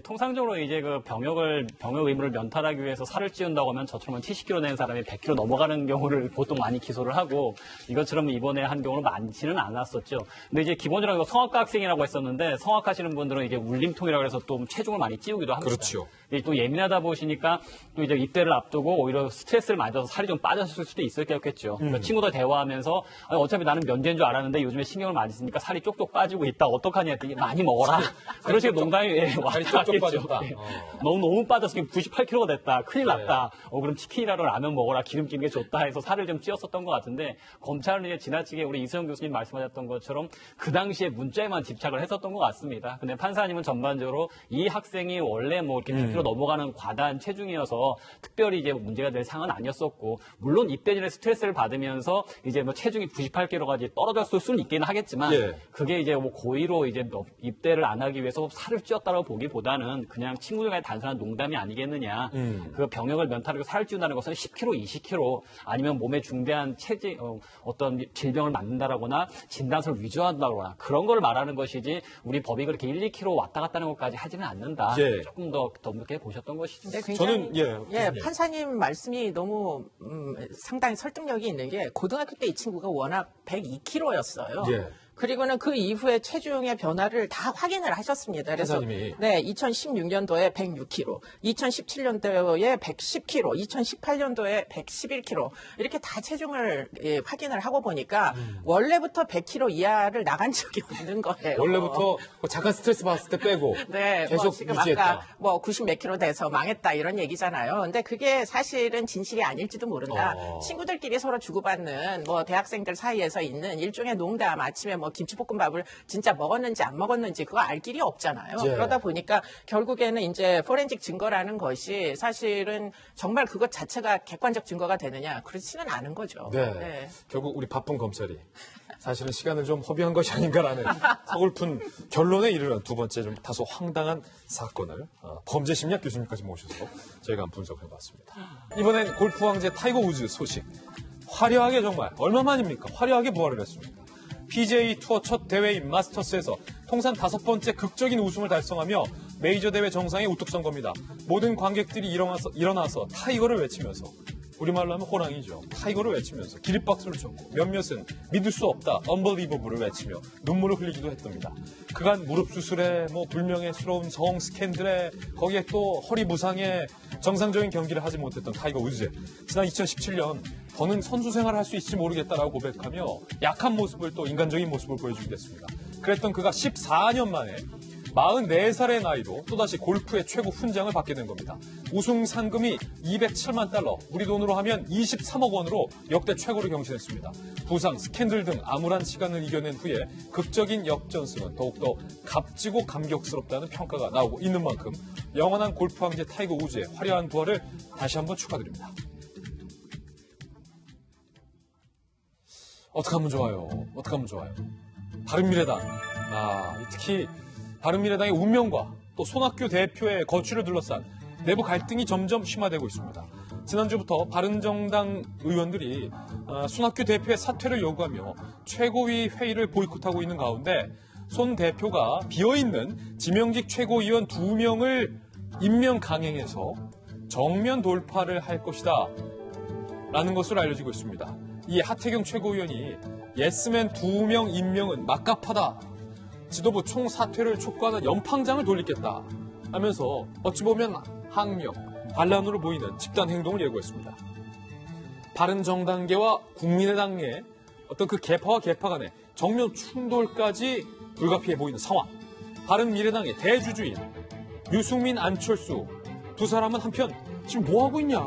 통상적으로 이제 그 병역 의무를 면탈하기 위해서 살을 찌운다고 하면 저처럼 70kg 된 사람이 100kg 넘어가는 경우를 보통 많이 기소를 하고 이것처럼 이번에 한 경우는 많지는 않았었죠. 근데 이제 기본적으로 성악가 학생이라고 했었는데 성악하시는 분들은 이제 울림통이라고 해서 또 체중을 많이 찌우기도 합니다. 그렇죠. 또 예민하다 보시니까 또 이제 입대를 앞두고 오히려 스트레스를 많이 받아서 살이 좀 빠졌을 수도 있었겠죠. 그러니까 친구들 대화하면서 아니, 어차피 나는 면제인 줄 알았는데 요즘에 신경을 많이 쓰니까 살이 쪽쪽 빠지고 있다. 어떡하냐 했더니 많이 먹어라. 그런 식으로 농담이 살이 쪽쪽 빠졌다. 네. 너무 빠져서 98kg가 됐다. 큰일 네. 났다. 그럼 치킨이라도 라면 먹어라. 기름 끼는 게 좋다 해서 살을 좀 찌웠었던 것 같은데 검찰은 이제 지나치게 우리 이수영 교수님 말씀하셨던 것처럼 그 당시에 문자에만 집착을 했었던 것 같습니다. 근데 판사님은 전반적으로 이 학생이 원래 뭐 이렇게 100kg 넘어가는 과다한 체중이어서 특별히 이제 문제가 될 상황은 아니었었고 물론 입대 전에 스트레스를 받으면서 이제 뭐 체중이 98kg까지 떨어졌을 수는 있기는 하겠지만 예. 그게 이제 뭐 고의로 이제 입대를 안 하기 위해서 살을 찌웠다고 보기보다는 그냥 친구들과의 단순한 농담이 아니겠느냐. 그 병역을 면탈하고 살을 찌운다는 것은 10kg, 20kg 아니면 몸에 중대한 어떤 질병을 만든다라거나 진단서를 위조한다거나 그런 걸 말하는 것이지 우리 법이 그렇게 1, 2kg 왔다 갔다 하는 것까지 하지는 않는다. 예. 조금 더 넓게 보셨던 것이죠. 근데 굉장히 저는 판사님 말씀이 너무 상당히 설득력이 있는 게 고등학교 때 이 친구가 워낙 102kg였어요. 예. 그리고는 그 이후에 체중의 변화를 다 확인을 하셨습니다. 그래서 판사님이. 네, 2016년도에 106kg, 2017년도에 110kg, 2018년도에 111kg 이렇게 다 체중을 확인을 하고 보니까 원래부터 100kg 이하를 나간 적이 없는 거예요. 원래부터 잠깐 스트레스 받았을 때 빼고 네, 계속 뭐 지금 유지했다. 아까 뭐 90 몇 킬로 돼서 망했다 이런 얘기잖아요. 근데 그게 사실은 진실이 아닐지도 모른다. 친구들끼리 서로 주고받는 뭐 대학생들 사이에서 있는 일종의 농담, 아침에 뭐 김치볶음밥을 진짜 먹었는지 안 먹었는지 그거 알 길이 없잖아요. 예. 그러다 보니까 결국에는 이제 포렌식 증거라는 것이 사실은 정말 그것 자체가 객관적 증거가 되느냐 그렇지는 않은 거죠. 네. 네. 결국 우리 바쁜 검찰이 사실은 시간을 좀 허비한 것이 아닌가라는 서글픈 결론에 이르는 두 번째 좀 다소 황당한 사건을 범죄심리학 교수님까지 모셔서 저희가 한번 분석해봤습니다. 이번엔 골프 왕제 타이거 우즈 소식. 화려하게 정말 얼마만입니까? 화려하게 부활을 했습니다. PGA 투어 첫 대회인 마스터스에서 통산 5번째 극적인 우승을 달성하며 메이저 대회 정상에 우뚝 선 겁니다. 모든 관객들이 일어나서 타이거를 외치면서 우리말로 하면 호랑이죠. 타이거를 외치면서 기립박수를 쳤고 몇몇은 믿을 수 없다, unbelievable을 외치며 눈물을 흘리기도 했답니다. 그간 무릎 수술에 불명예스러운 성 스캔들에 거기에 또 허리 부상에 정상적인 경기를 하지 못했던 타이거 우즈. 지난 2017년 더는 선수 생활을 할 수 있을지 모르겠다라고 고백하며 약한 모습을 또 인간적인 모습을 보여주게 됐습니다. 그랬던 그가 14년 만에 44살의 나이로 또다시 골프의 최고 훈장을 받게 된 겁니다. 우승 상금이 207만 달러, 우리 돈으로 하면 23억 원으로 역대 최고를 경신했습니다. 부상, 스캔들 등 암울한 시간을 이겨낸 후에 극적인 역전승은 더욱더 값지고 감격스럽다는 평가가 나오고 있는 만큼 영원한 골프 황제 타이거 우즈의 화려한 부활을 다시 한번 축하드립니다. 어떻게 하면 좋아요? 어떻게 하면 좋아요? 바른미래당. 특히 바른미래당의 운명과 또 손학규 대표의 거취를 둘러싼 내부 갈등이 점점 심화되고 있습니다. 지난주부터 바른정당 의원들이 손학규 대표의 사퇴를 요구하며 최고위 회의를 보이콧하고 있는 가운데 손 대표가 비어있는 지명직 최고위원 2명을 임명 강행해서 정면 돌파를 할 것이다 라는 것으로 알려지고 있습니다. 이 하태경 최고위원이 예스맨 2명 임명은 막갑하다. 지도부 총사퇴를 촉구하는 연팡장을 돌리겠다 하면서 어찌 보면 항명, 반란으로 보이는 집단 행동을 예고했습니다. 바른정당계와 국민의당의 어떤 그 계파와 계파 간의 정면 충돌까지 불가피해 보이는 상황. 바른미래당의 대주주인 유승민, 안철수 두 사람은 한편 지금 뭐하고 있냐.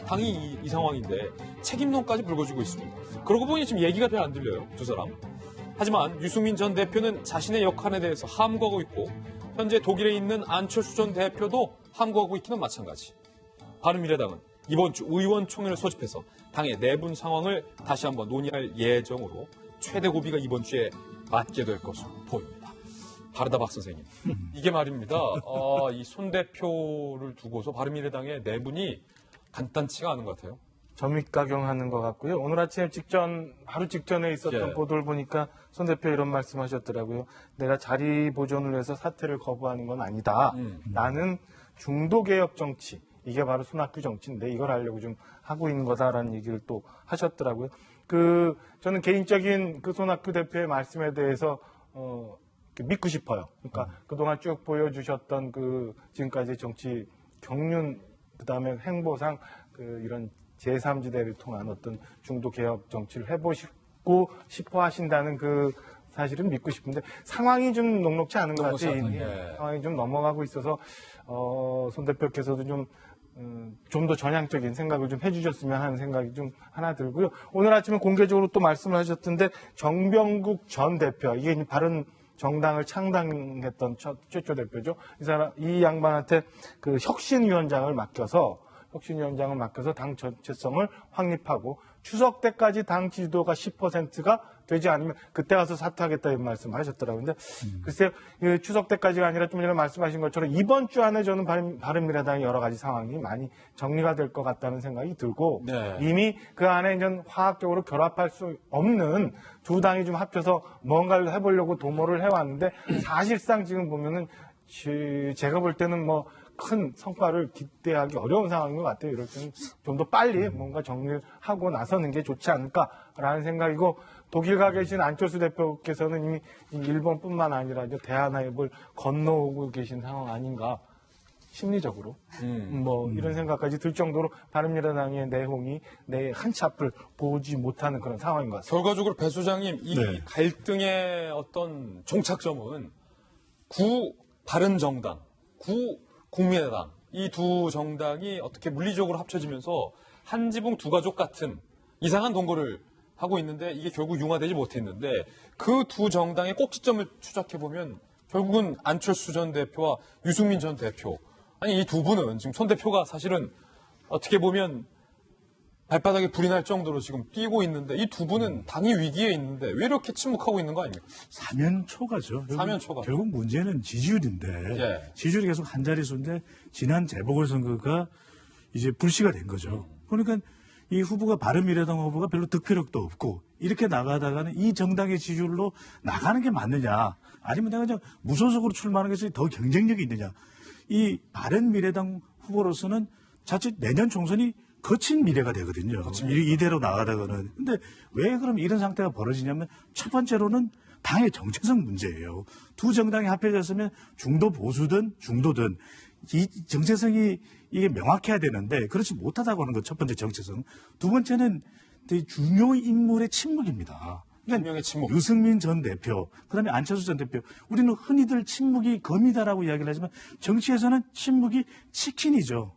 당이 이 상황인데 책임론까지 불거지고 있습니다. 그러고 보니 지금 얘기가 잘 안 들려요, 두 사람. 하지만 유승민 전 대표는 자신의 역할에 대해서 함구하고 있고 현재 독일에 있는 안철수 전 대표도 함구하고 있기는 마찬가지. 바른미래당은 이번 주 의원총회를 소집해서 당의 내분 상황을 다시 한번 논의할 예정으로 최대 고비가 이번 주에 맞게 될 것으로 보입니다. 바르다 박 선생님. 이게 말입니다. 이 손 대표를 두고서 바른미래당의 내분이 간단치가 않은 것 같아요. 점입가경하는 것 같고요. 오늘 아침 하루 직전에 있었던 보도를 보니까 손 대표 이런 말씀하셨더라고요. 내가 자리 보존을 위해서 사퇴를 거부하는 건 아니다. 나는 중도개혁 정치, 이게 바로 손학규 정치인데 이걸 하려고 좀 하고 있는 거다라는 얘기를 또 하셨더라고요. 저는 개인적인 그 손학규 대표의 말씀에 대해서 믿고 싶어요. 그러니까 그동안 쭉 보여주셨던 지금까지 정치 경륜, 그다음에 행보상 이런 제3지대를 통한 어떤 중도 개혁 정치를 해보시고 싶어 하신다는 사실은 믿고 싶은데 상황이 좀 녹록치 않은 것 녹록치 같아요. 않다. 이 예. 상황이 좀 넘어가고 있어서 손 대표께서도 좀 더 전향적인 생각을 좀 해주셨으면 하는 생각이 좀 하나 들고요. 오늘 아침에 공개적으로 또 말씀을 하셨던데 정병국 전 대표, 이게 이제 바른 정당을 창당했던 최초 대표죠. 이 양반한테 그 혁신위원장을 맡겨서 당 전체성을 확립하고 추석 때까지 당 지지도가 10%가 되지 않으면 그때 가서 사퇴하겠다 이런 말씀을 하셨더라고요. 근데 글쎄요, 추석 때까지가 아니라 좀 전에 말씀하신 것처럼 이번 주 안에 저는 바른미래당의 여러 가지 상황이 많이 정리가 될 것 같다는 생각이 들고 네. 이미 그 안에 이제 화학적으로 결합할 수 없는 두 당이 좀 합쳐서 뭔가를 해보려고 도모를 해왔는데 사실상 지금 보면은 제가 볼 때는 뭐 큰 성과를 기대하기 어려운 상황인 것 같아요. 이럴 때는 좀 더 빨리 뭔가 정리를 하고 나서는 게 좋지 않을까라는 생각이고 독일 가 계신 안철수 대표께서는 이미 일본뿐만 아니라 이제 대한해협을 건너오고 계신 상황 아닌가 심리적으로 뭐 이런 생각까지 들 정도로 바른미래당의 내홍이 내 한 치 앞을 보지 못하는 그런 상황인 것 같습니다. 결과적으로 배 소장님 이 네. 갈등의 어떤 종착점은 구 바른정당, 구 국민의당 이 두 정당이 어떻게 물리적으로 합쳐지면서 한 지붕 두 가족 같은 이상한 동거를 하고 있는데 이게 결국 융화되지 못했는데 그 두 정당의 꼭지점을 추적해보면 결국은 안철수 전 대표와 유승민 전 대표 아니 이 두 분은 지금 손 대표가 사실은 어떻게 보면 발바닥에 불이 날 정도로 지금 뛰고 있는데 이 두 분은 당이 위기에 있는데 왜 이렇게 침묵하고 있는 거 아닙니까? 사면초가죠. 사면초가. 결국 문제는 지지율인데 예. 지지율이 계속 한 자릿수인데 지난 재보궐선거가 이제 불씨가 된 거죠. 그러니까 이 후보가 바른미래당 후보가 별로 득표력도 없고 이렇게 나가다가는 이 정당의 지지율로 나가는 게 맞느냐 아니면 내가 그냥 무소속으로 출마하는 것이 더 경쟁력이 있느냐. 이 바른미래당 후보로서는 자칫 내년 총선이 거친 미래가 되거든요. 이대로 나가다가는. 근데 왜 그럼 이런 상태가 벌어지냐면 첫 번째로는 당의 정체성 문제예요. 두 정당이 합해졌으면 중도 보수든 중도든 이 정체성이 이게 명확해야 되는데 그렇지 못하다고 하는 것 첫 번째 정체성. 두 번째는 되게 중요 인물의 침묵입니다. 분명히 침묵. 유승민 전 대표, 그다음에 안철수 전 대표. 우리는 흔히들 침묵이 검이다라고 이야기를 하지만 정치에서는 침묵이 치킨이죠.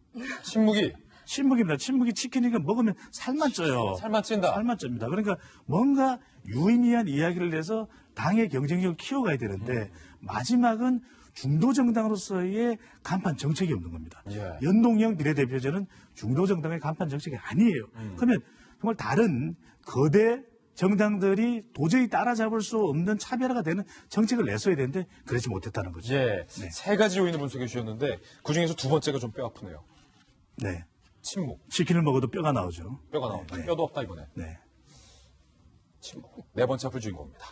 침묵입니다. 침묵이 치킨이니까 먹으면 살만 쪄요. 살만 찐다. 살만 찝니다. 그러니까 뭔가 유의미한 이야기를 내서 당의 경쟁력을 키워가야 되는데 마지막은 중도 정당으로서의 간판 정책이 없는 겁니다. 예. 연동형 비례대표제는 중도 정당의 간판 정책이 아니에요. 그러면 정말 다른 거대 정당들이 도저히 따라잡을 수 없는 차별화가 되는 정책을 냈어야 되는데 그러지 못했다는 거죠. 예. 네. 세 가지 요인을 분석해 주셨는데 그중에서 두 번째가 좀 뼈 아프네요. 네. 침묵. 치킨을 먹어도 뼈가 나오죠. 뼈가 나온다. 네. 뼈도 없다 이번에. 네. 침묵. 네 번째 앞을 주인공입니다.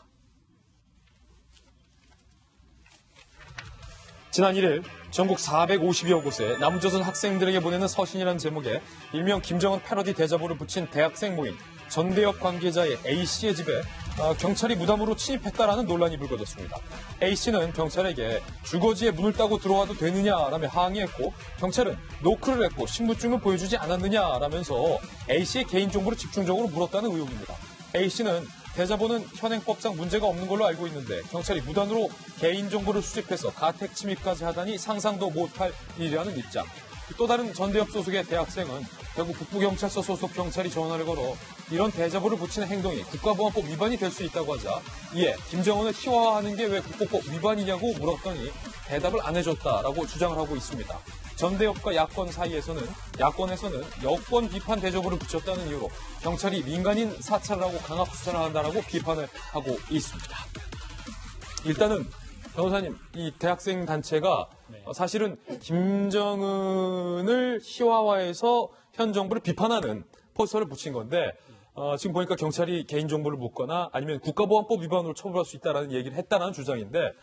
지난 1일 전국 450여 곳에 남조선 학생들에게 보내는 서신이라는 제목의 일명 김정은 패러디 대자보를 붙인 대학생 모임 전대협 관계자의 A씨의 집에 경찰이 무담으로 침입했다라는 논란이 불거졌습니다. A씨는 경찰에게 주거지에 문을 따고 들어와도 되느냐라며 항의했고 경찰은 노크를 했고 신분증을 보여주지 않았느냐라면서 A씨의 개인정보를 집중적으로 물었다는 의혹입니다. A씨는 대자보는 현행법상 문제가 없는 걸로 알고 있는데 경찰이 무단으로 개인정보를 수집해서 가택 침입까지 하다니 상상도 못할 일이라는 입장. 또 다른 전대협 소속의 대학생은 결국 북부경찰서 소속 경찰이 전화를 걸어 이런 대자보를 붙이는 행동이 국가보안법 위반이 될 수 있다고 하자 이에 김정은을 희화화하는 게 왜 국보법 위반이냐고 물었더니 대답을 안 해줬다라고 주장을 하고 있습니다. 전대협과 야권에서는 여권 비판 대자보를 붙였다는 이유로 경찰이 민간인 사찰을 하고 강압 수사를 한다라고 비판을 하고 있습니다. 일단은 변호사님, 이 대학생 단체가 사실은 김정은을 희화화해서 현 정부를 비판하는 포스터를 붙인 건데 지금 보니까 경찰이 개인정보를 묻거나 아니면 국가보안법 위반으로 처벌할 수 있다는 얘기를 했다는 주장인데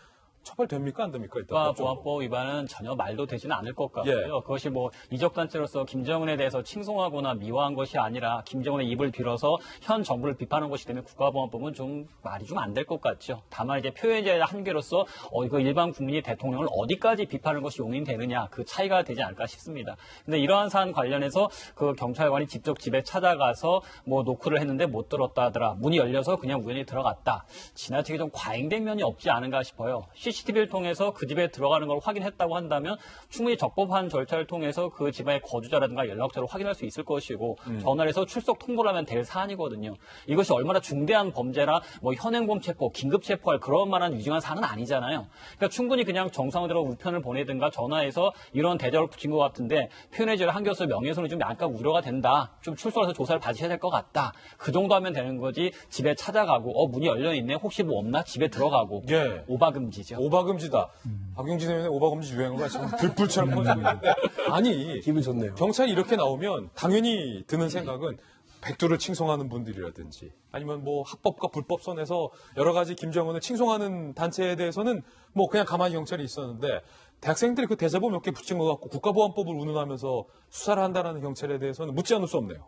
처벌됩니까? 안 됩니까? 일단 국가보안법 위반은 전혀 말도 되지는 않을 것 같고요. 그것이 뭐 이적단체로서 김정은에 대해서 칭송하거나 미화한 것이 아니라 김정은의 입을 빌어서 현 정부를 비판한 것이 되면 국가보안법은 좀 말이 좀 안 될 것 같죠. 다만 이제 표현의 자유의 한계로서 이거 일반 국민이 대통령을 어디까지 비판하는 것이 용인되느냐 그 차이가 되지 않을까 싶습니다. 근데 이러한 사안 관련해서 그 경찰관이 직접 집에 찾아가서 뭐 노크를 했는데 못 들었다 하더라. 문이 열려서 그냥 우연히 들어갔다. 지나치게 좀 과잉된 면이 없지 않은가 싶어요. CCTV를 통해서 그 집에 들어가는 걸 확인했다고 한다면 충분히 적법한 절차를 통해서 그 집안의 거주자라든가 연락처를 확인할 수 있을 것이고 전화를 해서 출석 통보를 하면 될 사안이거든요. 이것이 얼마나 중대한 범죄라 뭐 현행범 체포, 긴급 체포할 그런 만한 위중한 사안은 아니잖아요. 그러니까 충분히 그냥 정상적으로 우편을 보내든가 전화해서 이런 대접을 붙인 것 같은데 표현의 자유 한계로서 명예훼손이 좀 약간 우려가 된다. 좀 출석해서 조사를 받으셔야 될 것 같다. 그 정도 하면 되는 거지 집에 찾아가고 문이 열려있네. 혹시 뭐 없나? 집에 들어가고. 오바금지죠. 오바금지다. 박용진 의원의 오바금지 유행어가 지금 들불처럼 퍼지고 있는데 아니 기분 좋네요. 경찰이 이렇게 나오면 당연히 드는 생각은 백두를 칭송하는 분들이라든지 아니면 뭐 합법과 불법 선에서 여러 가지 김정은을 칭송하는 단체에 대해서는 뭐 그냥 가만히 경찰이 있었는데 대학생들이 그 대자보 몇 개 붙인 것 같고 국가보안법을 운운하면서 수사를 한다는 경찰에 대해서는 묻지 않을 수 없네요.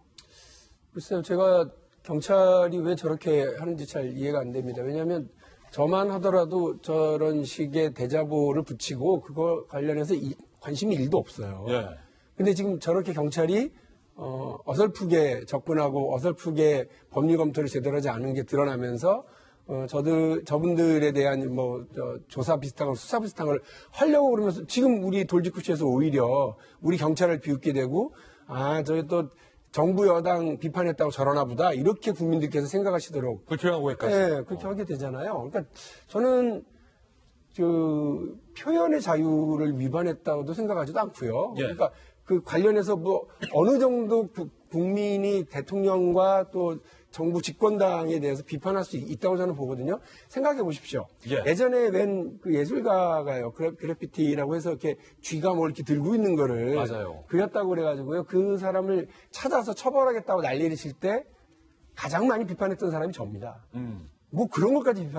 글쎄요, 제가 경찰이 왜 저렇게 하는지 잘 이해가 안 됩니다. 왜냐하면 저만 하더라도 저런 식의 대자보를 붙이고 그거 관련해서 관심이 1도 없어요. 근데 지금 저렇게 경찰이 어설프게 접근하고 어설프게 법률 검토를 제대로 하지 않은 게 드러나면서 저분들에 대한 조사 비슷한 걸, 수사 비슷한 걸 하려고 그러면서 지금 우리 돌직구시에서 오히려 우리 경찰을 비웃게 되고 저기 또 정부 여당 비판했다고 저러나 보다 이렇게 국민들께서 생각하시도록 불필요한 오해까지. 네, 그렇게 하게 되잖아요. 그러니까 저는 그 표현의 자유를 위반했다고도 생각하지도 않고요. 그러니까 그 관련해서 뭐 어느 정도 국민이 대통령과 또 정부 집권당에 대해서 비판할 수 있다고 저는 보거든요. 생각해 보십시오. 예전에 웬 그 예술가가요. 그래피티라고 해서 이렇게 쥐가 뭐 이렇게 들고 있는 거를 맞아요. 그렸다고 그래가지고요. 그 사람을 찾아서 처벌하겠다고 난리를 칠 때 가장 많이 비판했던 사람이 저입니다. 뭐 그런 것까지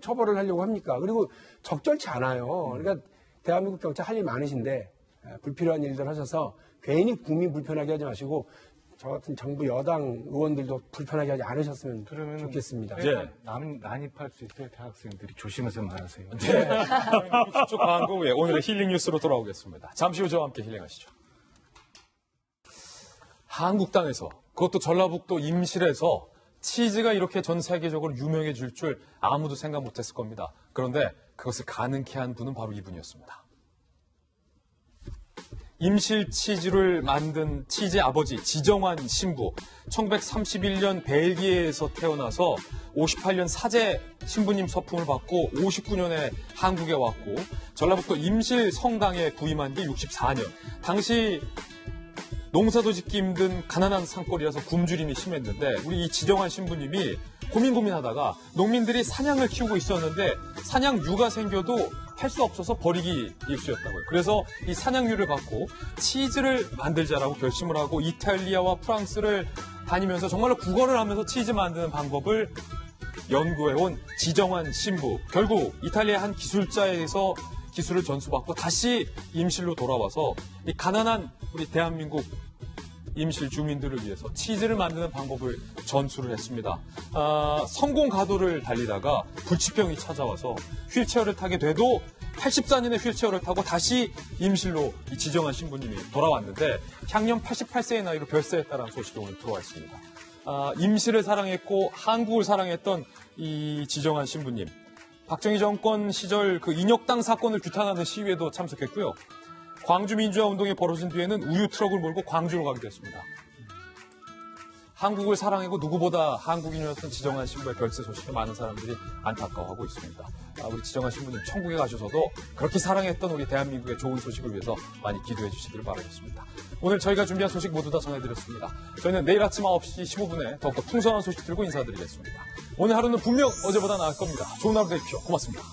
처벌을 하려고 합니까? 그리고 적절치 않아요. 그러니까 대한민국 경찰 할 일 많으신데 불필요한 일들 하셔서 괜히 국민 불편하게 하지 마시고 저 같은 정부 여당 의원들도 불편하게 하지 않으셨으면 좋겠습니다. 난입할 수 있어요. 대학생들이 조심해서 말하세요. 쭉 광고 후에 오늘의 힐링 뉴스로 돌아오겠습니다. 잠시 후 저와 함께 힐링하시죠. 한국 땅에서 그것도 전라북도 임실에서 치즈가 이렇게 전 세계적으로 유명해질 줄 아무도 생각 못했을 겁니다. 그런데 그것을 가능케 한 분은 바로 이분이었습니다. 임실 치즈를 만든 치즈의 아버지 지정환 신부, 1931년 벨기에에서 태어나서 58년 사제 신부님 서품을 받고 59년에 한국에 왔고 전라북도 임실 성당에 부임한 게 64년. 당시 농사도 짓기 힘든 가난한 산골이라서 굶주림이 심했는데 우리 이 지정환 신부님이 고민하다가 농민들이 사냥을 키우고 있었는데 사냥류가 생겨도 할 수 없어서 버리기 일쑤였다고요. 그래서 이 사냥류를 갖고 치즈를 만들자라고 결심을 하고 이탈리아와 프랑스를 다니면서 정말로 국어를 하면서 치즈 만드는 방법을 연구해온 지정환 신부. 결국 이탈리아 한 기술자에서 기술을 전수받고 다시 임실로 돌아와서 이 가난한 우리 대한민국 임실 주민들을 위해서 치즈를 만드는 방법을 전수를 했습니다. 성공 가도를 달리다가 불치병이 찾아와서 휠체어를 타게 돼도 84년에 휠체어를 타고 다시 임실로 이 지정환 신부님이 돌아왔는데 향년 88세의 나이로 별세했다는 소식이 오늘 들어와 있습니다. 임실을 사랑했고 한국을 사랑했던 이 지정환 신부님. 박정희 정권 시절 그 인혁당 사건을 규탄하는 시위에도 참석했고요. 광주 민주화 운동이 벌어진 뒤에는 우유 트럭을 몰고 광주로 가게 됐습니다. 한국을 사랑하고 누구보다 한국인이었던 지정환 신부의 별세 소식에 많은 사람들이 안타까워하고 있습니다. 우리 지정환 신부님 천국에 가셔서도 그렇게 사랑했던 우리 대한민국의 좋은 소식을 위해서 많이 기도해 주시길 바라겠습니다. 오늘 저희가 준비한 소식 모두 다 전해드렸습니다. 저희는 내일 아침 9시 15분에 더욱더 풍성한 소식 들고 인사드리겠습니다. 오늘 하루는 분명 어제보다 나을 겁니다. 좋은 하루 되십시오. 고맙습니다.